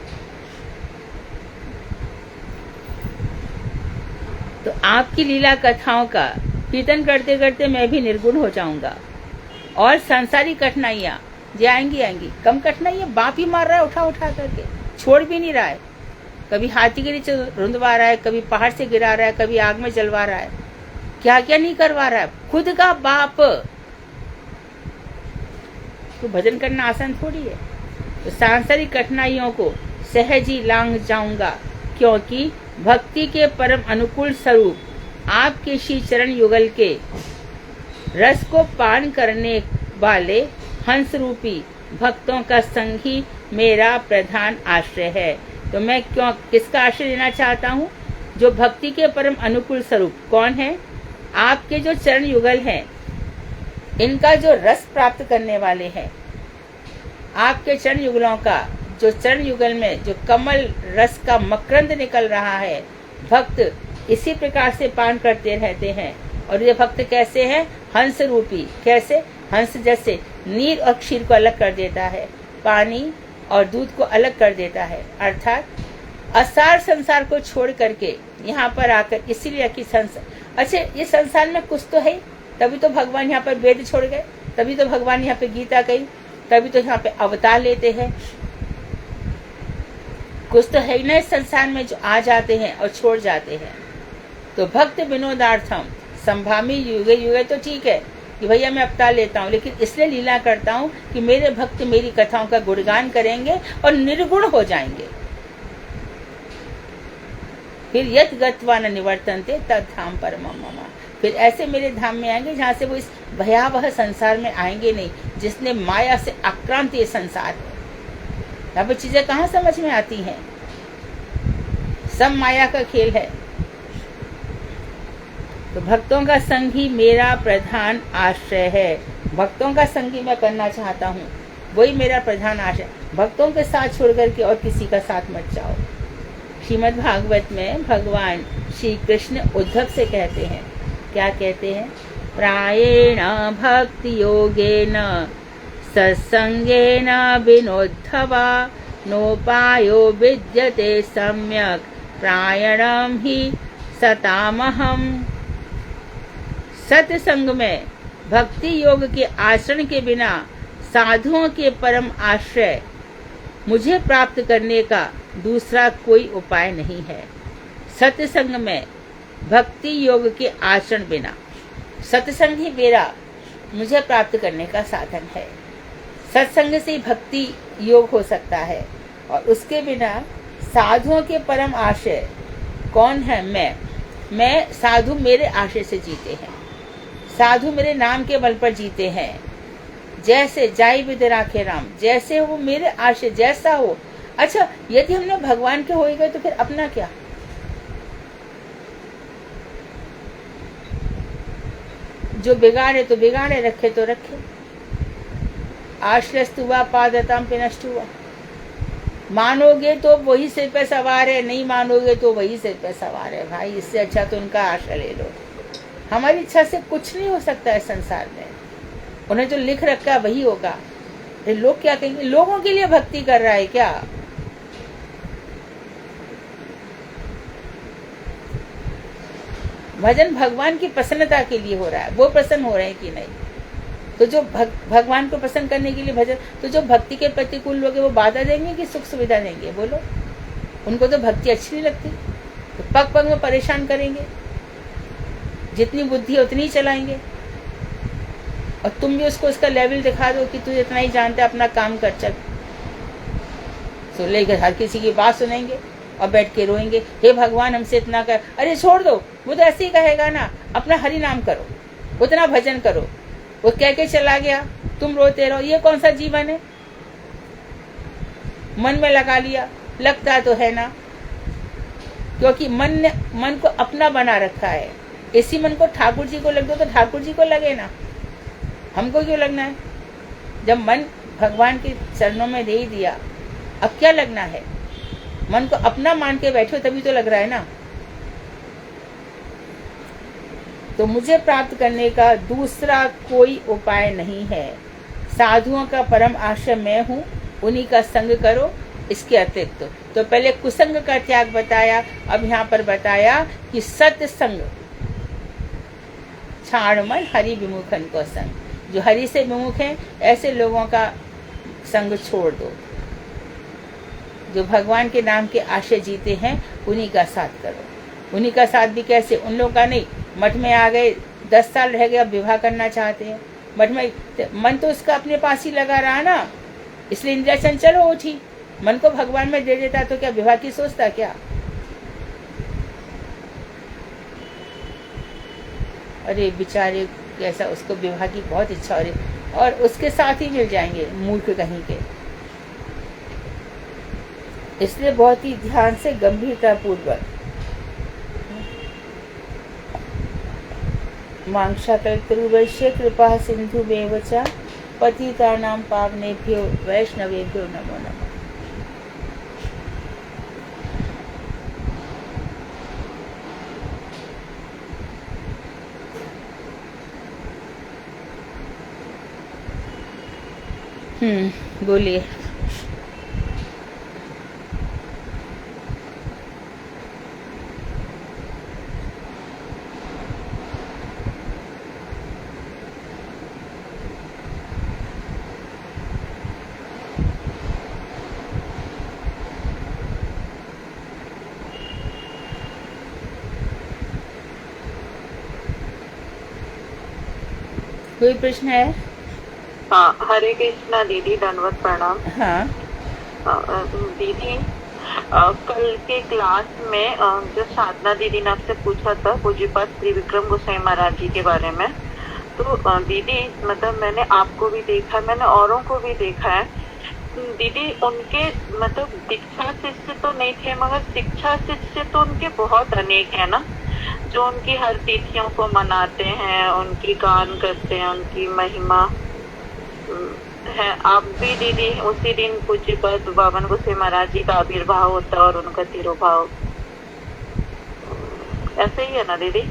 तो आपकी लीला कथाओं का कीर्तन करते करते मैं भी निर्गुण हो जाऊंगा। और सांसारिक कठिनाइयां जो आएंगी, कम कठिनाइयां बाप ही मार रहा है उठा उठा करके, छोड़ भी नहीं रहा है। कभी हाथी के नीचे रुंधवा रहा है, कभी पहाड़ से गिरा रहा है, कभी आग में जलवा रहा है, क्या क्या नहीं करवा रहा है खुद का बाप। तो भजन करना आसान थोड़ी है। तो सांसारिक कठिनाइयों को सहज ही लांघ जाऊंगा, क्योंकि भक्ति के परम अनुकूल स्वरूप आपके श्री चरण युगल के रस को पान करने वाले हंस रूपी भक्तों का संग ही मेरा प्रधान आश्रय है। तो मैं किसका आश्रय लेना चाहता हूँ। जो भक्ति के परम अनुकूल स्वरूप कौन है, आपके जो चरण युगल हैं, इनका जो रस प्राप्त करने वाले हैं। आपके चरण युगलों का जो चरण युगल में जो कमल रस का मकरंद निकल रहा है, भक्त इसी प्रकार से पान करते रहते हैं। और ये भक्त कैसे हैं, हंस रूपी। कैसे, हंस जैसे नीर और क्षीर को अलग कर देता है, पानी और दूध को अलग कर देता है। अर्थात असार संसार को छोड़ करके यहाँ पर आकर, इसीलिए कि अच्छा ये संसार में कुछ तो है, तभी तो भगवान यहाँ पर वेद छोड़ गए, तभी तो भगवान यहाँ पे गीता कही, तभी तो यहाँ पे अवतार लेते हैं। कुछ तो है ही ना इस संसार में जो आ जाते हैं और छोड़ जाते हैं। तो भक्त विनोदार्थम संभामी युगे युगे, तो ठीक है कि भैया मैं अवतार लेता हूँ, लेकिन इसलिए लीला करता हूँ कि मेरे भक्त मेरी कथाओं का गुणगान करेंगे और निर्गुण हो जाएंगे। फिर यत गत्वा न निवर्तन्ते तद धाम परमम मम, फिर ऐसे मेरे धाम में आएंगे जहाँ से वो इस भयावह संसार में आएंगे नहीं, जिसने माया से आक्रांत ये संसार है। यहाँ पर चीजें कहाँ समझ में आती हैं, सब माया का खेल है। तो भक्तों का संग ही मेरा प्रधान आश्रय है। भक्तों का संग ही मैं करना चाहता हूँ, वही मेरा प्रधान आशय। भक्तों के साथ छोड़ करके और किसी का साथ मत जाओ। श्रीमद् भागवत में भगवान श्री कृष्ण उद्धव से कहते हैं, क्या कहते हैं? प्रायेण भक्ति योगेन सत्संगेन विनोद्धवा नोपायो विद्यते सम्यक प्रायणम ही सतामहम। सत्संग में भक्ति योग के आचरण के बिना साधुओं के परम आश्रय मुझे प्राप्त करने का दूसरा कोई उपाय नहीं है। सत्संग में भक्ति योग के आचरण बिना, सत्संग ही मेरा मुझे प्राप्त करने का साधन है। सत्संग से भक्ति योग हो सकता है, और उसके बिना साधुओं के परम आशय कौन है? मैं साधु मेरे आशय से जीते हैं, साधु मेरे नाम के बल पर जीते हैं। जैसे जाई विद राखे राम, जैसे वो मेरे आशय जैसा हो। अच्छा, यदि हमने भगवान के हो गए तो फिर अपना क्या? जो बिगाड़े तो बिगाड़े, रखे तो रखे। आश्रयस्तु वा पादताम पे नष्ट हुआ। मानोगे तो वही सिर पे सवार है, नहीं मानोगे तो वही सिर पे सवार है। भाई, इससे अच्छा तो उनका आश्रय ले लो। हमारी इच्छा से कुछ नहीं हो सकता है संसार में। उन्हें जो लिख रखा वही होगा। लोग क्या कहेंगे? लोगों के लिए भक्ति कर रहा है क्या? भजन भगवान की प्रसन्नता के लिए हो रहा है, वो प्रसन्न हो रहे हैं कि नहीं? तो जो भगवान को प्रसन्न करने के लिए भजन, तो जो भक्ति के प्रतिकूल लोग हैं वो बाधा देंगे कि सुख सुविधा देंगे? बोलो। उनको तो भक्ति अच्छी नहीं लगती, तो पग पग में परेशान करेंगे, जितनी बुद्धि है उतनी ही चलाएंगे। और तुम भी उसको उसका लेवल दिखा दो कि तू इतना ही जानता है, अपना काम कर चल। तो लेकर हर किसी की बात सुनेंगे और बैठ के रोएंगे, हे भगवान हमसे इतना कर। अरे छोड़ दो, वो तो ऐसे ही कहेगा ना, अपना हरि नाम करो, उतना भजन करो। वो कह के चला गया, तुम रोते रहो। ये कौन सा जीवन है? मन में लगा लिया, लगता तो है ना, क्योंकि मन को अपना बना रखा है। इसी मन को ठाकुर जी को लग दो तो ठाकुर जी को लगे ना, हमको क्यों लगना है? जब मन भगवान के चरणों में दे ही दिया, अब क्या लगना है? मन को अपना मान के बैठो तभी तो लग रहा है ना। तो मुझे प्राप्त करने का दूसरा कोई उपाय नहीं है। साधुओं का परम आश्रय मैं हूँ, उन्हीं का संग करो। इसके अतिरिक्त तो पहले कुसंग का त्याग बताया, अब यहाँ पर बताया कि सत्संग छाड़ मन हरि विमुखन को संग। जो हरि से विमुख हैं ऐसे लोगों का संग छोड़ दो। जो भगवान के नाम के आशय जीते हैं उन्हीं का साथ करो। उन्हीं का साथ भी कैसे? उन लोगों का नहीं। मठ में आ गए, 10 साल रह गए, अब विवाह करना चाहते हैं। मठ में मन तो उसका अपने पास ही लगा रहा ना, इसलिए इंद्रिया चंचल हो उठी। मन को भगवान में दे देता तो क्या विवाह की सोचता क्या? अरे बेचारे, कैसा उसको विवाह की बहुत इच्छा हो रही, और उसके साथ ही मिल जाएंगे मूर्ख कहीं के। इसलिए बहुत ही ध्यान से, गंभीरता पूर्वक मांक्षाकल्पतरुवैश्य कृपा सिंधु बेवचा पतितानां पावनेभ्यो वैष्णवेभ्यो नमो नमः। बोलिए। कोई प्रश्न है? हाँ, हरे कृष्णा दीदी, दंडवत प्रणाम। हाँ दीदी, कल के क्लास में जो साधना दीदी ने आपसे पूछा था पूज्यपाद त्रिविक्रम गोसाई महाराज जी के बारे में, तो दीदी मतलब मैंने आपको भी देखा है, मैंने औरों को भी देखा है दीदी। उनके मतलब दीक्षा शिष्य तो नहीं थे, मगर शिक्षा शिष्य तो उनके बहुत अनेक है ना। जो उनकी हर तिथियों को मनाते हैं, उनकी गान करते हैं, उनकी महिमा है। आप भी दीदी उसी दिन पूज्यपद बावन गोसाई महाराज जी का आविर्भाव होता है और उनका तिरुभाव, ऐसे ही है ना दीदी?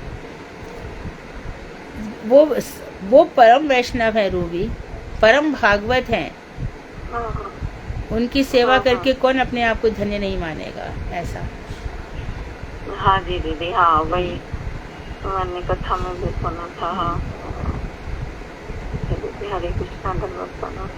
वो परम वैष्णव है रूबी, परम भागवत हैं। हाँ, उनकी सेवा हाँ, करके कौन अपने आप को धन्य नहीं मानेगा, ऐसा। हाँ जी दीदी, हाँ वही मैंने कथा में भी सुना था। हाँ दीदी, हरे कृष्णा, धन्यवाद प्रणाम।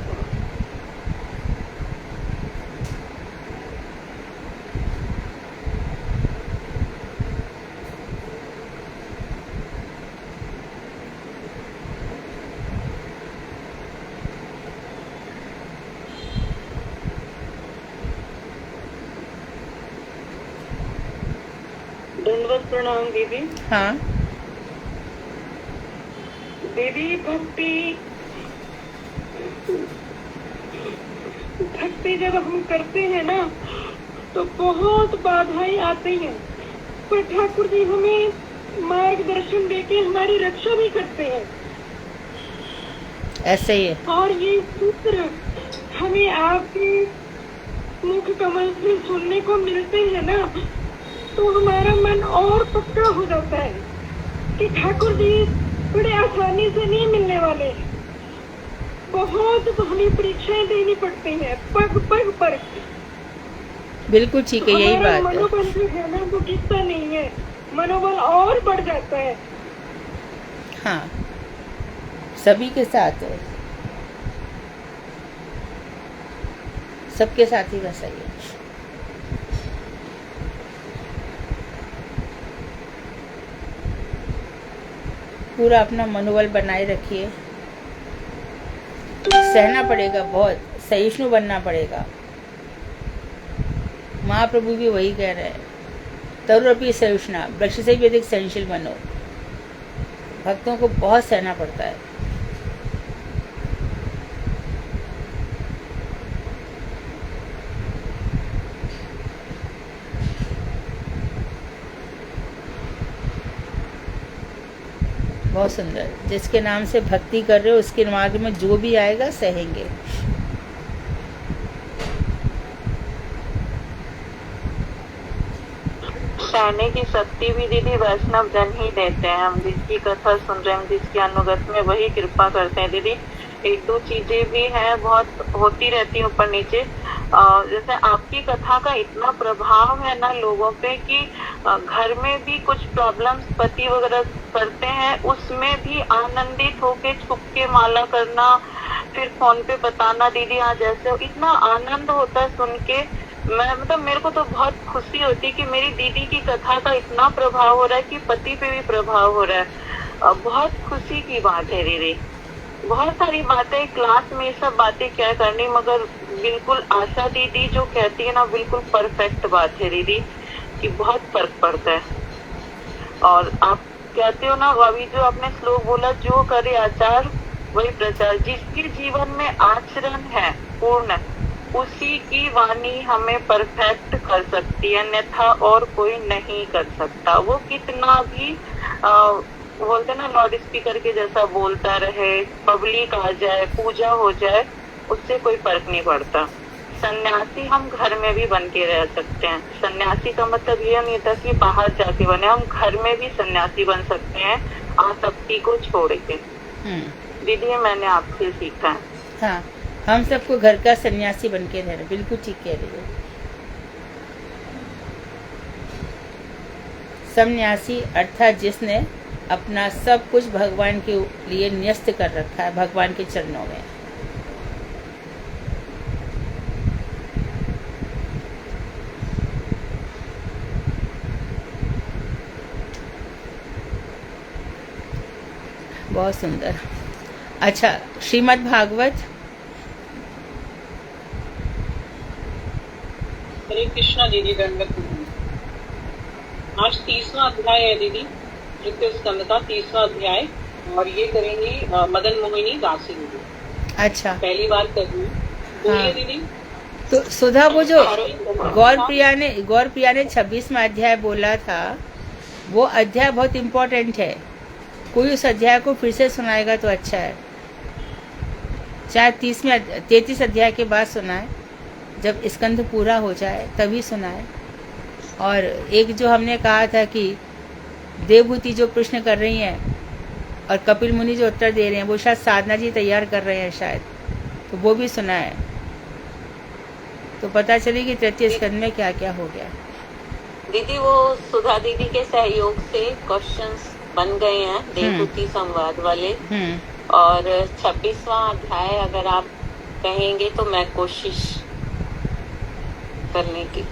धन्यवाद प्रणाम दीदी। हाँ दीदी, भक्ति जब हम करते हैं ना तो बहुत बाधाएं आती हैं, पर ठाकुर जी हमें मार्गदर्शन देके हमारी रक्षा भी करते हैं। ऐसे ही है। और ये सूत्र हमें आपके मुख कमल से सुनने को मिलते हैं ना, तो हमारा मन और पक्का हो जाता है कि ठाकुर जी बड़े आसानी से नहीं मिलने वाले। बहुत हमें परीक्षाएं देनी पड़ती हैं, पग पग पर। बिल्कुल ठीक है, यही बात है। मनोबल जो है ना वो गिरता नहीं है, मनोबल और बढ़ जाता है। हाँ, सभी के साथ है, सबके साथ ही वैसा ही है। पूरा अपना मनोबल बनाए रखिए। सहना पड़ेगा, बहुत सहिष्णु बनना पड़ेगा। महाप्रभु भी वही कह रहे हैं, तरुरपि सहिष्णा, वृक्ष से भी अधिक सहनशील बनो। भक्तों को बहुत सहना पड़ता है। बहुत सुंदर। जिसके नाम से भक्ति कर रहे हो उसके मार्ग में जो भी आएगा सहेंगे। सहने की शक्ति भी दीदी वैष्णव जन ही देते हैं। हम जिसकी कथा सुन रहे हैं, जिसकी अनुगत में, वही कृपा करते हैं दीदी। एक दो चीजें भी हैं, बहुत होती रहती है ऊपर नीचे। जैसे आपकी कथा का इतना प्रभाव है ना लोगों पे कि घर में भी कुछ प्रॉब्लम्स पति वगैरह करते हैं, उसमें भी आनंदित होके छुप के माला करना, फिर फोन पे बताना दीदी आज ऐसे। इतना आनंद होता है सुन के। मैं मेरे को तो बहुत खुशी होती है कि मेरी दीदी की कथा का इतना प्रभाव हो रहा है कि पति पे भी प्रभाव हो रहा है। बहुत खुशी की बात है दीदी। बहुत सारी बातें क्लास में, ये सब बातें क्या करनी, मगर बिल्कुल आशा दीदी जो कहती है ना, बिल्कुल परफेक्ट बात है दीदी, कि बहुत फर्क पड़ता है। और आप कहते हो ना, अभी जो आपने श्लोक बोला, जो करे आचार वही प्रचार। जिसके जीवन में आचरण है पूर्ण, उसी की वाणी हमें परफेक्ट कर सकती है, अन्यथा और कोई नहीं कर सकता। वो कितना भी बोलते ना लाउड स्पीकर के जैसा बोलता रहे, पब्लिक आ जाए, पूजा हो जाए, उससे कोई फर्क नहीं पड़ता। सन्यासी हम घर में भी बन के रह सकते हैं। सन्यासी का मतलब ये नहीं था कि बाहर जाके बने, हम घर में भी सन्यासी बन सकते हैं आसक्ति को छोड़ के। दीदी मैंने आपसे सीखा है। हाँ, हम सबको घर का सन्यासी बन के रहना, बिल्कुल ठीक कह रही हो। सन्यासी अर्थात जिसने अपना सब कुछ भगवान के लिए न्यस्त कर रखा है, भगवान के चरणों में। बहुत सुंदर। अच्छा, श्रीमद् भागवत। हरे कृष्णा दीदी, दंडवत। आज 30वां अध्याय है दीदी, तृतीय स्कंद का 30वां अध्याय, और ये करेंगी मदन मोहिनी दासी दीदी। अच्छा, पहली बार कर रही हूँ। बोलिए हाँ। दीदी। तो सुधा, वो जो गौर प्रिया ने 26वां अध्याय बोला था, वो अध्याय बहुत इम्पोर्टेंट है, कोई उस अध्याय को फिर से सुनाएगा तो अच्छा है, चाहे 33 अध्याय के बाद सुनाए, जब स्कंध पूरा हो जाए तभी सुनाए। और एक जो हमने कहा था कि देवभूति जो प्रश्न कर रही हैं और कपिल मुनि जो उत्तर दे रहे हैं, वो शायद साधना जी तैयार कर रहे हैं शायद, तो वो भी सुना है, तो पता चले कि तृतीय स्कंद में क्या क्या हो गया। दीदी वो सुधा दीदी के सहयोग से क्वेश्चंस बन गए हैं देवभूति संवाद वाले, और 26वां अध्याय अगर आप कहेंगे तो मैं कोशिश करने की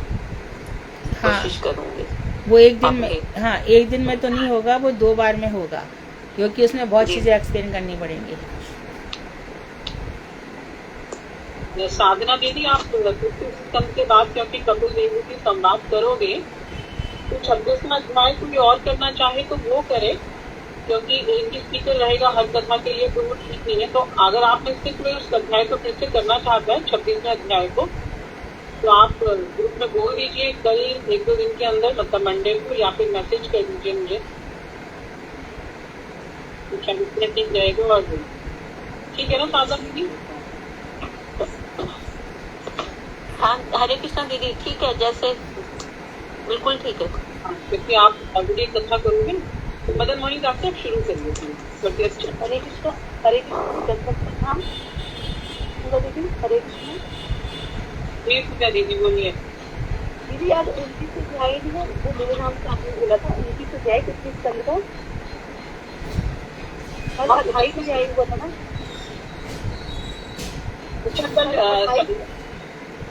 कोशिश करूंगी। वो एक दिन में, हाँ एक दिन में तो नहीं होगा, वो 2 बार में होगा, क्योंकि उसमें बहुत चीजें एक्सप्लेन करनी पड़ेंगी। साधना दीदी आप स्कंद के बाद क्योंकि कपिल देव की संवाद करोगे तो 26वां अध्याय कोई और करना चाहे तो वो करे, क्योंकि एक ही स्पीकर रहेगा हर कथा के लिए तो वो ठीक नहीं है। तो अगर आप में से कोई उस अध्याय को फिर से करना चाहता है 26वें अध्याय को, तो आप ग्रुप में बोल दीजिए कल 1-2 दिन के अंदर, मतलब मंडे को, या फिर मैसेज कर दीजिए मुझे, ठीक रहेगा। और ठीक है ना साधना दीदी? हाँ हरे कृष्णा दीदी, ठीक है, जैसे बिल्कुल ठीक है। क्योंकि आप ऑलरेडी कथा करोगे तो मदन मोहनी दास आप शुरू करिए। हरे कृष्णा, हरे कृष्णा, नाम दीदी, हरे कृष्णा। पूजा दीदी बोलिए। दीदी आज 29 अध्याय है, वो मेरे नाम से आपने बोला था, 29 अध्याय 25 स्कंद का कल 28 अध्याय हुआ था ना?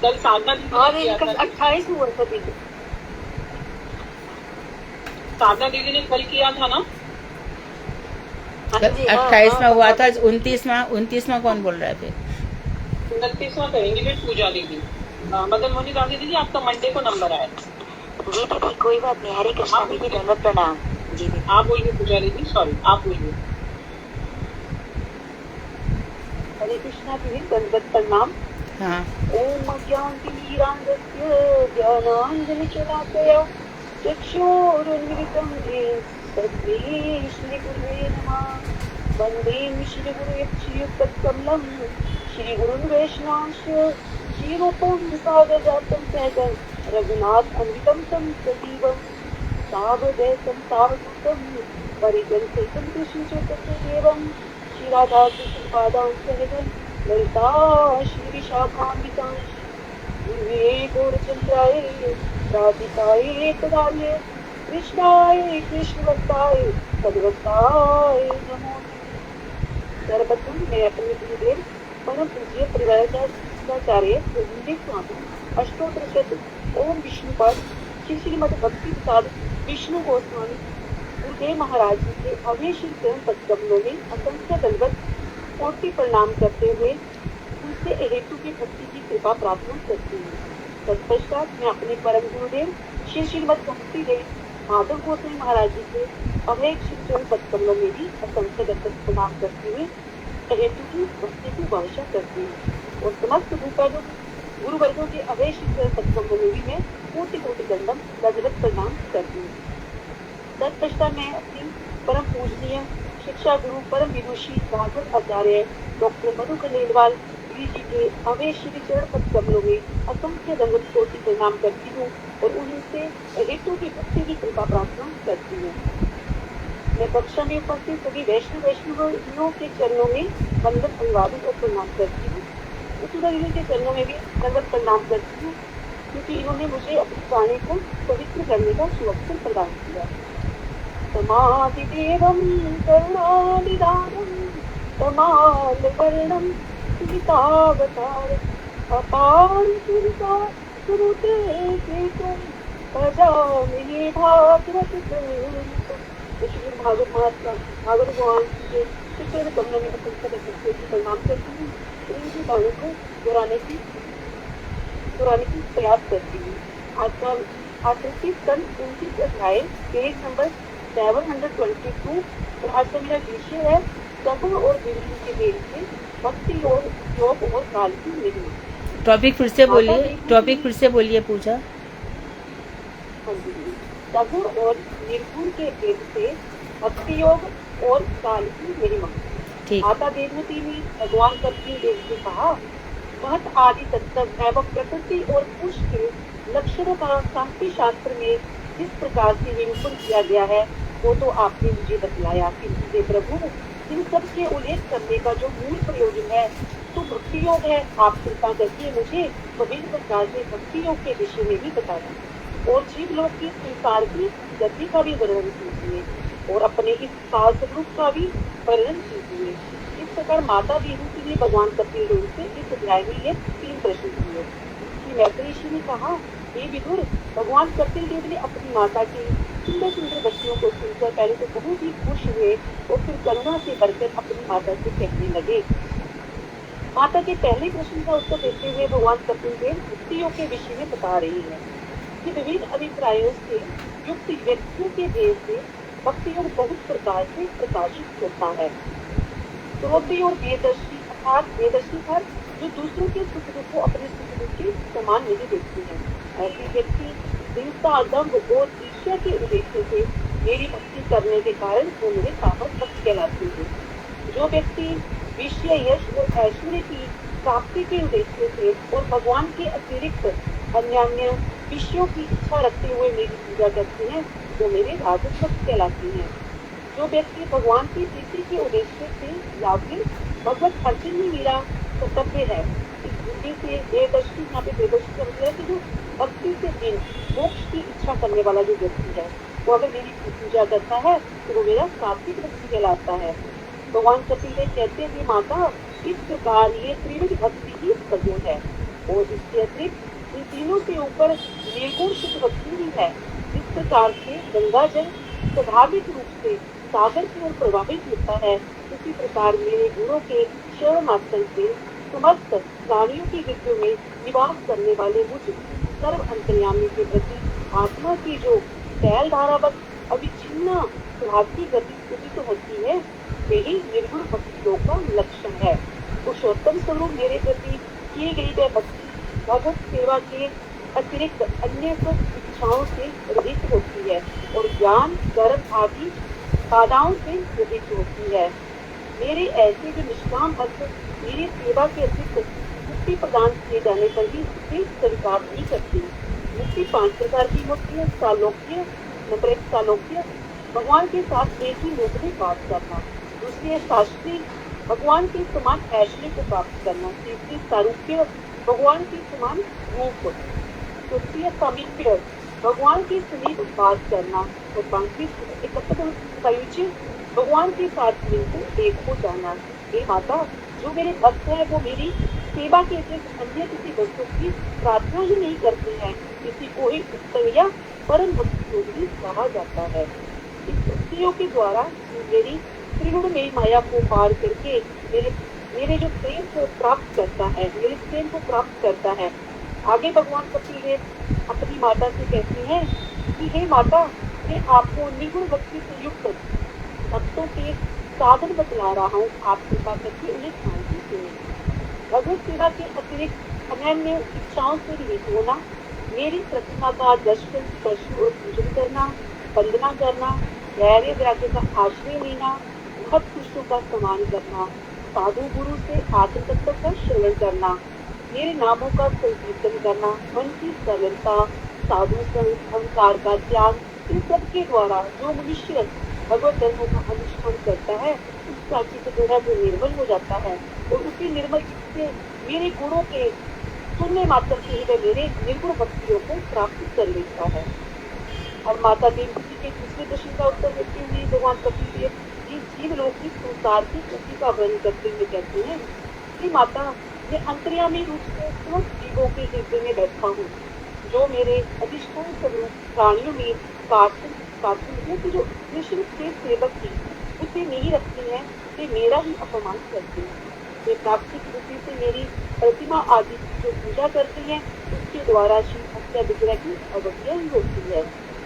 कल साधना दीदी और 28 हुआ था दीदी, साधना दीदी ने कल किया था ना? 28वां हुआ था, 29वां कौन बोल रहा है फिर? 29वां करेंगे फिर पूजा दीदी। मदन मोहनी दास दीदी आपका मंडे को नंबर आया। जी दीदी कोई बात नहीं, हरे कृष्णा दीदी, दंडवत प्रणाम। जी दीदी आप बोलिए पूजा दीदी, सॉरी आप बोलिए। हरे कृष्णा दीदी, दंडवत प्रणाम। हाँ। ओम ज्ञानतिमिरान्धस्य ज्ञानाञ्जनशलाकया चक्षुरुन्मिलितं येन तस्मै श्रीगुरुवे नमः। वन्दे श्रीगुरुयच्छ्रीयुक्तकमलं श्रीगुरुन् वैष्णवांश्च श्रीरूपं सागरजातं सहगं रघुनाथ अमृतं तं सजीवं सावधैतं सावधूतं परिजनसहितं कृष्णचैतन्यदेवं श्रीराधा कृष्णपादां सहगं ललिता श्रीविशाखान्वितां गौरचन्द्राय राधिकाय तदालय कृष्णाय कृष्णभक्ताय तद्भक्ताय नमो। सर्वप्रथम मैं अपने गुरुदेव परम पूज्य परिवाराचार्य गोविंद स्वामी अष्टोत्तर शत ओम विष्णुपाद श्री श्रीमद भक्ति प्रसाद विष्णु गोस्वामी गुरुदेव महाराज जी के अवेशी चरण पदकमलों में असंख्य दंडवत कोटि प्रणाम करते हुए उनसे हेतु की भक्ति की कृपा प्रार्थना करती हूँ। तत्पश्चात मैं अपने परम गुरुदेव श्री श्रीमद भक्ति देव माधव गोसाई महाराज जी के अभय चरण पदकमलों में भी असंख्य दंडवत प्रणाम करते हुए हेतु की भक्ति की वर्षा करती हूँ। और समस्त गुरु वर्गों के अभय चरण पदकमलों में भी मैं कोटि कोटि दंडवत प्रणाम करती हूँ। तत्पश्चात मैं अपनी परम पूजनीय शिक्षा गुरु परम विदुषी भागवत आचार्य डॉक्टर मधु खंडेलवाल जी के अवय श्री चरण पदकमलों में असंख्य दंडवत कोटि प्रणाम करती हूँ और उनसे हेतु की भक्ति की कृपा प्रार्थना करती हूँ। मैं कक्षा में उपस्थित सभी वैष्णवों के चरणों में वंदन अभिवादन और प्रणाम करती हूँ। उस के चरणों में भी दंडवत प्रणाम करती हूँ, क्योंकि इन्होंने मुझे अपनी वाणी को पवित्र करने का सुअवसर प्रदान किया। समाधिदेवं करुणानिधानं तमालवर्णं सीतावतार अपार सुरता सुरते केतुं भजामि भागवत श्री भागवत महात्मा भागवत भगवान के चित्र कमलों में प्रणाम करती हूँ। इनकी वाणी को दोहराने की प्रयास करती हूँ। आज का स्कंद 29 अध्याय पेज नंबर 722 और आज का मेरा विषय है सफल और बिल्कुल के देश में भक्ति और योग और काल की महिमा। टॉपिक फिर से बोलिए पूजा। हाँ जी, सगुण और निर्गुण के भेद से भक्ति योग और काल की महिमा। ठीक। माता देवहूति ने भगवान कपिल देव से कहा, महत आदि तत्व एवं प्रकृति और पुरुष के लक्षणों का शांति शास्त्र में जिस प्रकार से निरूपण किया गया है वो तो आपने मुझे बतलाया, किंतु हे प्रभु इन सब के उल्लेख करने का जो मूल प्रयोजन है तो भक्ति योग है। आप कृपा करके मुझे विभिन्न प्रकार से भक्ति योग के विषय में भी बताया और जीव लोक की संसार की गति का भी वर्णन कीजिए और अपने इस काल स्वरूप का भी वर्णन कीजिए। इस प्रकार माता देवहूति ने भगवान कपिल देव से इस अध्याय में ये 3 प्रश्न किए। श्री मैत्री ऋषि ने कहा, हे विदुर, भगवान कपिल देव ने अपनी माता की सुंदर सुंदर बच्चियों को सुनकर पहले तो बहुत ही खुश हुए और फिर करुणा से भरकर अपनी माता से कहने लगे। माता के पहले प्रश्न का उत्तर देते हुए भगवान कपिल देव भक्ति योग के विषय में बता रही है कि विविध अभिप्रायों से युक्त व्यक्तियों के भेद से भक्ति योग बहुत प्रकार से प्रकाशित होता है। द्रव्य और वेदर्शी अर्थात वेदर्शी हर जो दूसरों के सुख दुख को अपने सुख दुख के समान नहीं देखते हैं, ऐसे व्यक्ति हिंसा, दंभ और ईर्ष्या के उद्देश्य से मेरी भक्ति करने के कारण वो मेरे तामस भक्त कहलाते हैं। जो व्यक्ति विषय, यश और ऐश्वर्य की प्राप्ति के उद्देश्य से और भगवान के अतिरिक्त अन्य विषयों की इच्छा रखते हुए मेरी पूजा करते हैं वो मेरे राजस भक्त कहलाते हैं। जो व्यक्ति भगवान की प्रीति के उद्देश्य से या फिर भगवत अर्चन ही मेरा कर्तव्य है, इस बुद्धि से वेदर्शी, यहाँ पे वेदर्शी का मतलब है कि जो भक्ति से दिन मोक्ष की इच्छा करने वाला जो व्यक्ति है वो अगर मेरी पूजा करता है तो वो मेरा सात्विक भक्ति कहलाता है। भगवान कपिल देव कहते हैं, माता इस प्रकार ये त्रिविध भक्ति ही सगुण है और इसके अतिरिक्त इन तीनों से ऊपर निर्गुण शुद्ध भक्ति ही है। इस प्रकार से गंगा जल स्वाभाविक रूप से सागर की ओर प्रभावित होता है, उसी प्रकार मेरे गुणों के श्रवण मात्र से समस्त प्राणियों की हृदयों में निवास करने वाले मुझ सर्व अंतर्यामी के प्रति आत्मा की जो तैल धारावत अविच्छिन्न स्वभाव की गति उदित होती है यही निर्गुण भक्ति योग का लक्षण है। पुरुषोत्तम स्वरूप मेरे प्रति किए गई वह भक्ति भगवत सेवा के अतिरिक्त अन्य सब इच्छाओं से रहित होती है और ज्ञान, कर्म आदि बाधाओं से रहित होती है। मेरे ऐसे जो निष्काम भक्त मेरी सेवा के अतिरिक्त मुक्ति प्रदान किए जाने पर भी उसे स्वीकार नहीं करती। मुक्ति 5 प्रकार की होती है। सालोक्य, नंबर 1 सालोक्य, भगवान के साथ एक ही लोक में बात करना। दूसरी है शास्त्री, भगवान के समान ऐश्वर्य को प्राप्त करना। तीसरी सारूप्य, भगवान के समान रूप। चौथी है सामीप्य, भगवान के समीप बात करना। और 5वीं सायुज्य, भगवान के साथ मिलकर एक हो जाना। हे माता, जो मेरे भक्त है वो मेरी सेवा के अतिरिक्त अन्य किसी वस्तु की प्रार्थना ही नहीं करते हैं, किसी को ही उत्तम या परम भक्ति योग भी कहा जाता है। इस भक्ति योग के द्वारा मेरी त्रिगुण में माया को पार करके मेरे जो प्रेम को प्राप्त करता है, मेरे प्रेम को प्राप्त करता है। आगे भगवान कपिल देव अपनी माता से कहते हैं कि हे माता, मैं आपको निर्गुण भक्ति से युक्त भक्तों के साधन बतला रहा हूँ, आप कृपा करके उन्हें शांति सुनिए। भगवत सेवा के अतिरिक्त अन्य इच्छाओं से रहित होना, मेरी प्रतिमा का दर्शन, स्पर्श और पूजन करना, वंदना करना, धैर्य वैराग्य का आश्रय लेना, बहुत पुरुषों का सम्मान करना, साधु गुरु से आत्म तत्व का श्रवण करना, मेरे नामों का संकीर्तन करना, मन की सरलता, साधु संग, अहंकार का त्याग, इन सब के द्वारा जो मनुष्य भगवत धर्मों का अनुष्ठान करता है उसका चित्त जो है वो निर्मल हो जाता है और उसी निर्मल चित्त से मेरे गुणों के सुनने मात्र से ही वह मेरे निर्गुण भक्तियों को प्राप्त कर लेता है। और माता देवहूति के दूसरे प्रश्न का उत्तर देते हुए भगवान कपिल देव इस जीव लोक की संसार की गति का वर्णन करते हुए कहते हैं कि माता, मैं अंतर्यामी रूप से समस्त जीवों के हृदय में बैठा हूँ। जो मेरे अधिष्ठान स्वरूप प्राणियों में की जो कृष्ण के सेवक थी उसे नहीं रखती है, वे मेरा ही अपमान करते हैं। वे प्राप्ति की वृत्ति से मेरी प्रतिमा आदि जो पूजा करते हैं उसके द्वारा शिव हत्या विग्रह की अवज्ञा ही होती है।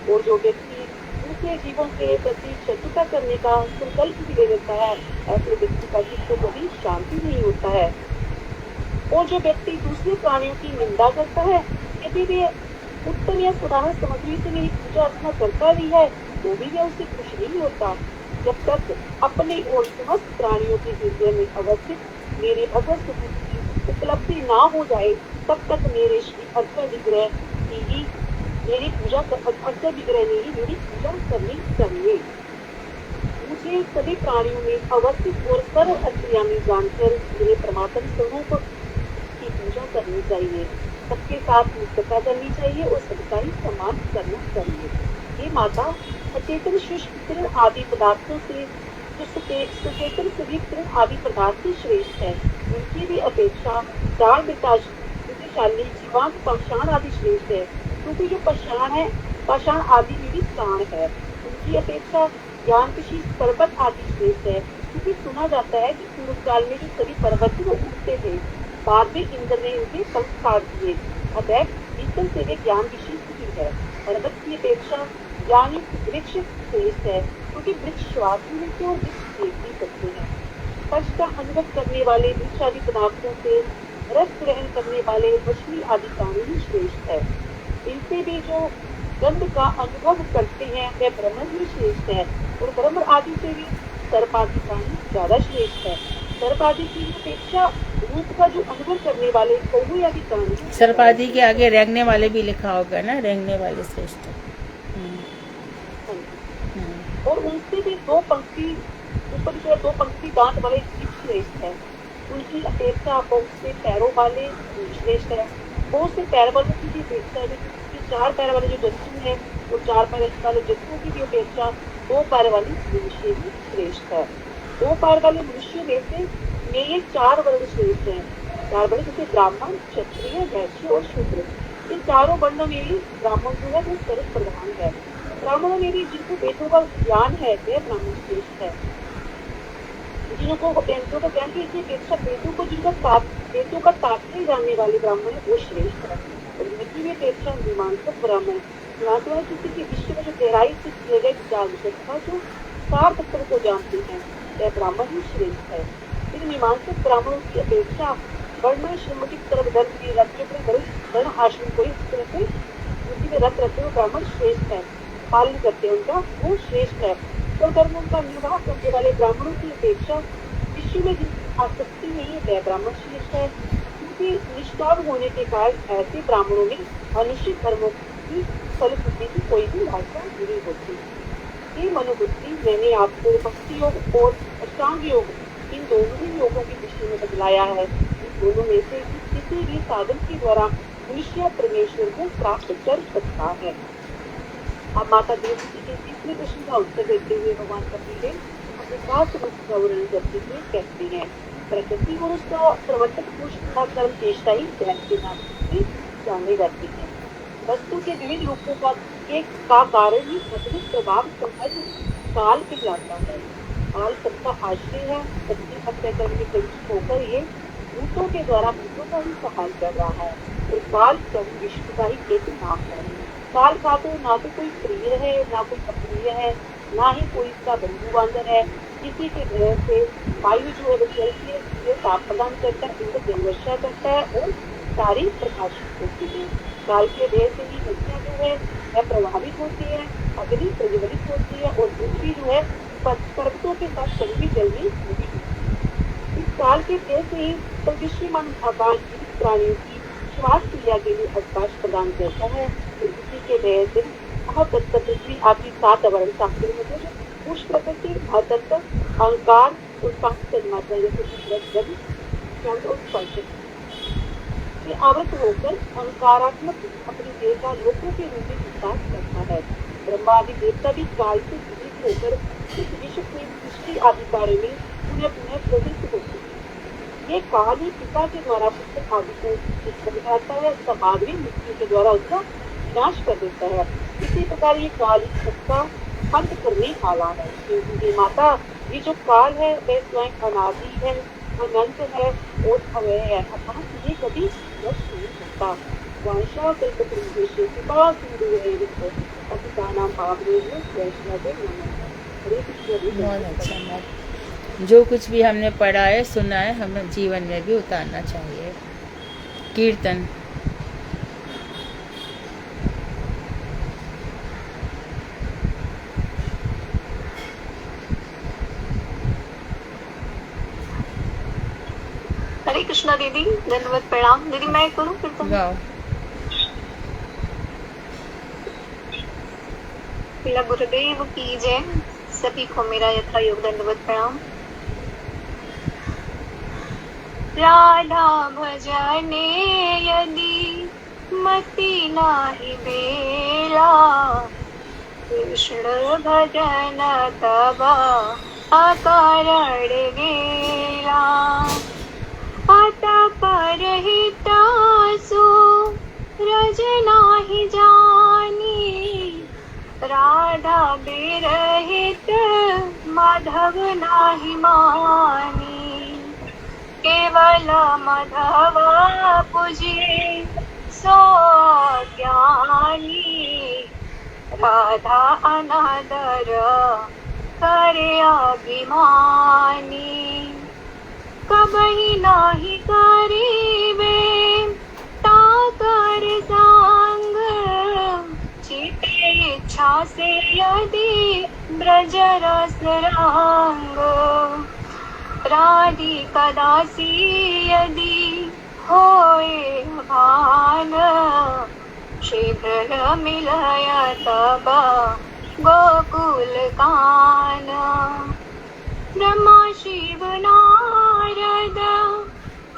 और जो व्यक्ति दूसरे जीवों के प्रति शत्रुता करने का संकल्प भी ले लेता है, ऐसे व्यक्ति का चित्त को कभी शांति नहीं होता है। और जो व्यक्ति दूसरे प्राणियों की निंदा करता है, यदि वे उत्तम या साधारण सामग्री से मेरी पूजा अर्चना करता भी है तो भी वह उससे खुश नहीं होता। जब तक अपने और समस्त प्राणियों के हृदय में अवस्थित मेरे भगवत स्वरूप की उपलब्धि ना हो जाए तब तक मेरे श्री अक्षर विग्रह की ही मेरी पूजा अक्षर विग्रह ने ही मेरी पूजा करनी चाहिए। मुझे सभी प्राणियों में अवस्थित और सर्व अंतर्यामी जानकर मेरे परमात्म स्वरूप की पूजा करनी चाहिए। सबके साथ मित्रता करनी चाहिए और सबका ही सम्मान करना चाहिए। ये माता अचेतन शुष्क किरण आदि पदार्थों से सचेतन सभी किरण आदि पदार्थ से श्रेष्ठ है। उनकी भी अपेक्षा प्राण बुद्धिशाली जीवांत पाषाण आदि श्रेष्ठ है, क्योंकि जो पाषाण है पाषाण आदि में भी प्राण है। उनकी अपेक्षा ज्ञान विशीष पर्वत आदि श्रेष्ठ है, क्योंकि सुना जाता है कि पूर्व काल में जो सभी पर्वत वो उड़ते थे, बाद में इंद्र ने उनके पंख काट दिए, अतः भीतर से वे ज्ञान विशीष भी है। पर्वत की अपेक्षा ज्ञान युक्त वृक्ष श्रेष्ठ है, क्योंकि वृक्ष श्वास भी लेते और वृक्ष देख भी सकते हैं। स्पर्श का अनुभव करने वाले वृक्ष आदि पदार्थों से रस ग्रहण करने वाले मछली आदि प्राणी ही श्रेष्ठ है। इनसे भी जो गंध का अनुभव करते हैं वह ब्रह्म ही श्रेष्ठ है, और ब्रह्म आदि से भी सर्प आदि प्राणी ज्यादा श्रेष्ठ है। सर्प आदि की अपेक्षा रूप का जो अनुभव करने वाले कौवे आदि प्राणी, सर्प आदि के आगे रेंगने वाले भी लिखा होगा ना, रेंगने वाले श्रेष्ठ है। और उनसे भी दो पंक्ति ऊपर जो 2 पंक्ति दांत वाले जीव श्रेष्ठ है। उनकी अपेक्षा बहुत से पैरों वाले श्रेष्ठ है। बहुत से पैर वालों की भी अपेक्षा है, 4 पैर वाले जो जंतु है और 4 पैर वाले जंतुओं की भी अपेक्षा 2 पैर वाली मनुष्य भी श्रेष्ठ है। 2 पैर वाले मनुष्य में से ये 4 वर्ण श्रेष्ठ है। 4 वर्ण जैसे ब्राह्मण, क्षत्रिय, वैश्य और शूद्र। इन चारों वर्णों में भी ब्राह्मण जो है वो सर्व प्रधान है। ब्राह्मणों में भी जिनको वेदों का ज्ञान है वह ब्राह्मण श्रेष्ठ है। जिनको वेदों का ज्ञान की अपेक्षा वेदों का तात्पर्य जानने वाले ब्राह्मण वो श्रेष्ठ है। और इनकी भी अपेक्षा मीमांसक ब्राह्मण किसी के विषय में जो गहराई से किए गए विचार विशेषता जो सार तत्व को जानते हैं वह ब्राह्मण ही श्रेष्ठ है। इन मीमांसक ब्राह्मणों की अपेक्षा वर्ण श्रम की तरफ धर्म की वर्ण आश्रम को इस तरह से उसी में रत रहते हुए ब्राह्मण श्रेष्ठ है, पालन करते हैं उनका वो श्रेष्ठ है। और धर्मों का निर्वाह करने वाले ब्राह्मणों की अपेक्षा विश्व में जिसकी आसक्ति नहीं है वह ब्राह्मण श्रेष्ठ है, क्योंकि निष्काम होने के कारण ऐसे ब्राह्मणों में अनुचित धर्मों की फलश्रुति की कोई भी भाषा नहीं होती। ये मनोवृत्ति मैंने आपको भक्ति योग और अष्टांग योग इन दोनों ही योगों के विषय में बतलाया है। इन दोनों में से किसी भी साधन के द्वारा मनुष्य परमेश्वर को प्राप्त कर सकता है। अब माता देवी जी के तीसरे प्रश्न का उत्तर देते हुए भगवान कपिल अपने खास रूप का वर्णन करते हुए कहते हैं, प्रकृति और उसका प्रवर्तक पुरुष तथा कर्म चेष्टा ही दैव के नाम से जाने जाती है। वस्तु के विविध रूपों का कारण ही अद्भुत प्रभाव संबंध काल कहलाता है। काल सबका आश्रय है, सबकी अत्याचार में प्रयुक्त होकर ये भूतों के द्वारा भूतों का ही सहाय कर रहा है, और काल सब विश्व का ही एक नाम है। काल का तो ना तो कोई प्रिय है, ना कोई अप्रिय है, ना ही कोई इसका बंधु बांधव है। किसी के ग्रह से वायु जो है वो चलती है, ये ताप प्रदान करता है, इनको जलवर्षा करता है और सारी प्रकाशित होती है। काल के देह से ही नदियां जो है वह प्रभावित होती है, अग्नि प्रज्वलित होती है और पृथ्वी जो है पर्वतों के साथ चलती जल्दी होती है। इस काल के देह से ही दृश्यमान आकाश जीवित प्राणियों की श्वास क्रिया के लिए अवकाश प्रदान करता है। इसी के देह से पृथ्वी आपकी 7 वर्ण शास्त्र में जो उस प्रकृति अतत्व अहंकार और 5 तन्मात्रा आवृत होकर अहंकारात्मक अपने देह का लोकों के रूप में विकास करता है। ब्रह्मा आदि देवता भी काल से जीवित होकर इस विश्व में सृष्टि आदि कार्य में पुनः प्रवृत्त होते हैं। ये काल ही पिता के द्वारा पुत्र आदि को समझाता है, समाज में मृत्यु के द्वारा उसका विनाश कर देता है। इसी प्रकार ये काल सबका अंत करने वाला है। क्योंकि माता ये जो काल है वह स्वयं अनादि है, अनंत है और अव्यय है, अर्थात ये कभी नष्ट नहीं होता। वंशा कल्पतरुदेशे कृपा सिंधु नाम हरे कृष्ण। बहुत अच्छा, जो कुछ भी हमने पढ़ा है सुना है हमें जीवन में भी उतारना चाहिए। कीर्तन। कृष्णा दीदी, दंडवत प्रणाम। दीदी मैं करूँ फिर तुम? गाओ। पिला गुरुदेव की जय। सभी को मेरा यथा योग दंडवत प्रणाम। राधा भजने यदि मति नाही बेला, कृष्ण भजन तबा अकारण गेला। आता परहिता सो रज नाही जानी, राधा बिरहित माधव नाही मानी। केवल माधव पूजे सो ज्ञानी, राधा अनादर करे अभिमानी। कबही नाही करीबे ताकर संग, चिते इच्छा से यदि ब्रज रस रंग। राधिका दासी यदि होए भान, शीघ्र मिलय तब गोकुल कान। ब्रह्मा शिव नारद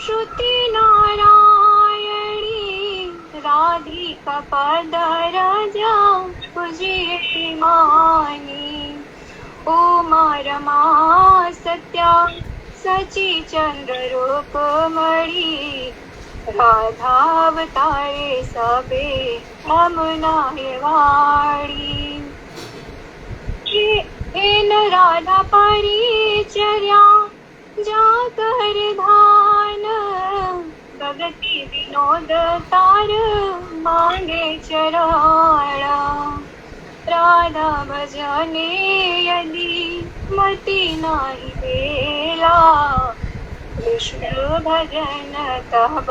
श्रुति नारायणी, राधिका पद रज पूजिए मानी। उमा रमा सत्या सची चंद्र रूप मणि, राधा अवतारे सबे यमुना वाणी। इन राधा परिचर्या जाकर धान, भगति विनोद तार मांगे चरण। राधा भजने यदि मति नाही बेला, कृष्ण भजन तब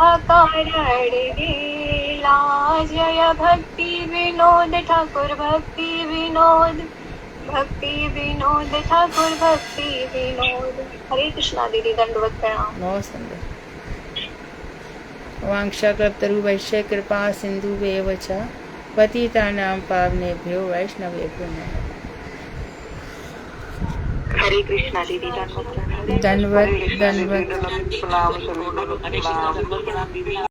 अकारण गेला। जय भक्ति विनोद ठाकुर भक्ति विनोद, भक्ति विनोद ठाकुर भक्ति विनोद। हरे कृष्णा दीदी, दंडवत प्रणाम। बहुत सुंदर। वांछाकल्पतरु वैश्य कृपा सिंधु एव च, पतितानां पावनेभ्यो वैष्णवेभ्यो नमः। हरे कृष्णा दीदी, दंडवत प्रणाम। दंडवत दंडवत। हरे कृष्णा दीदी, दंडवत प्रणाम।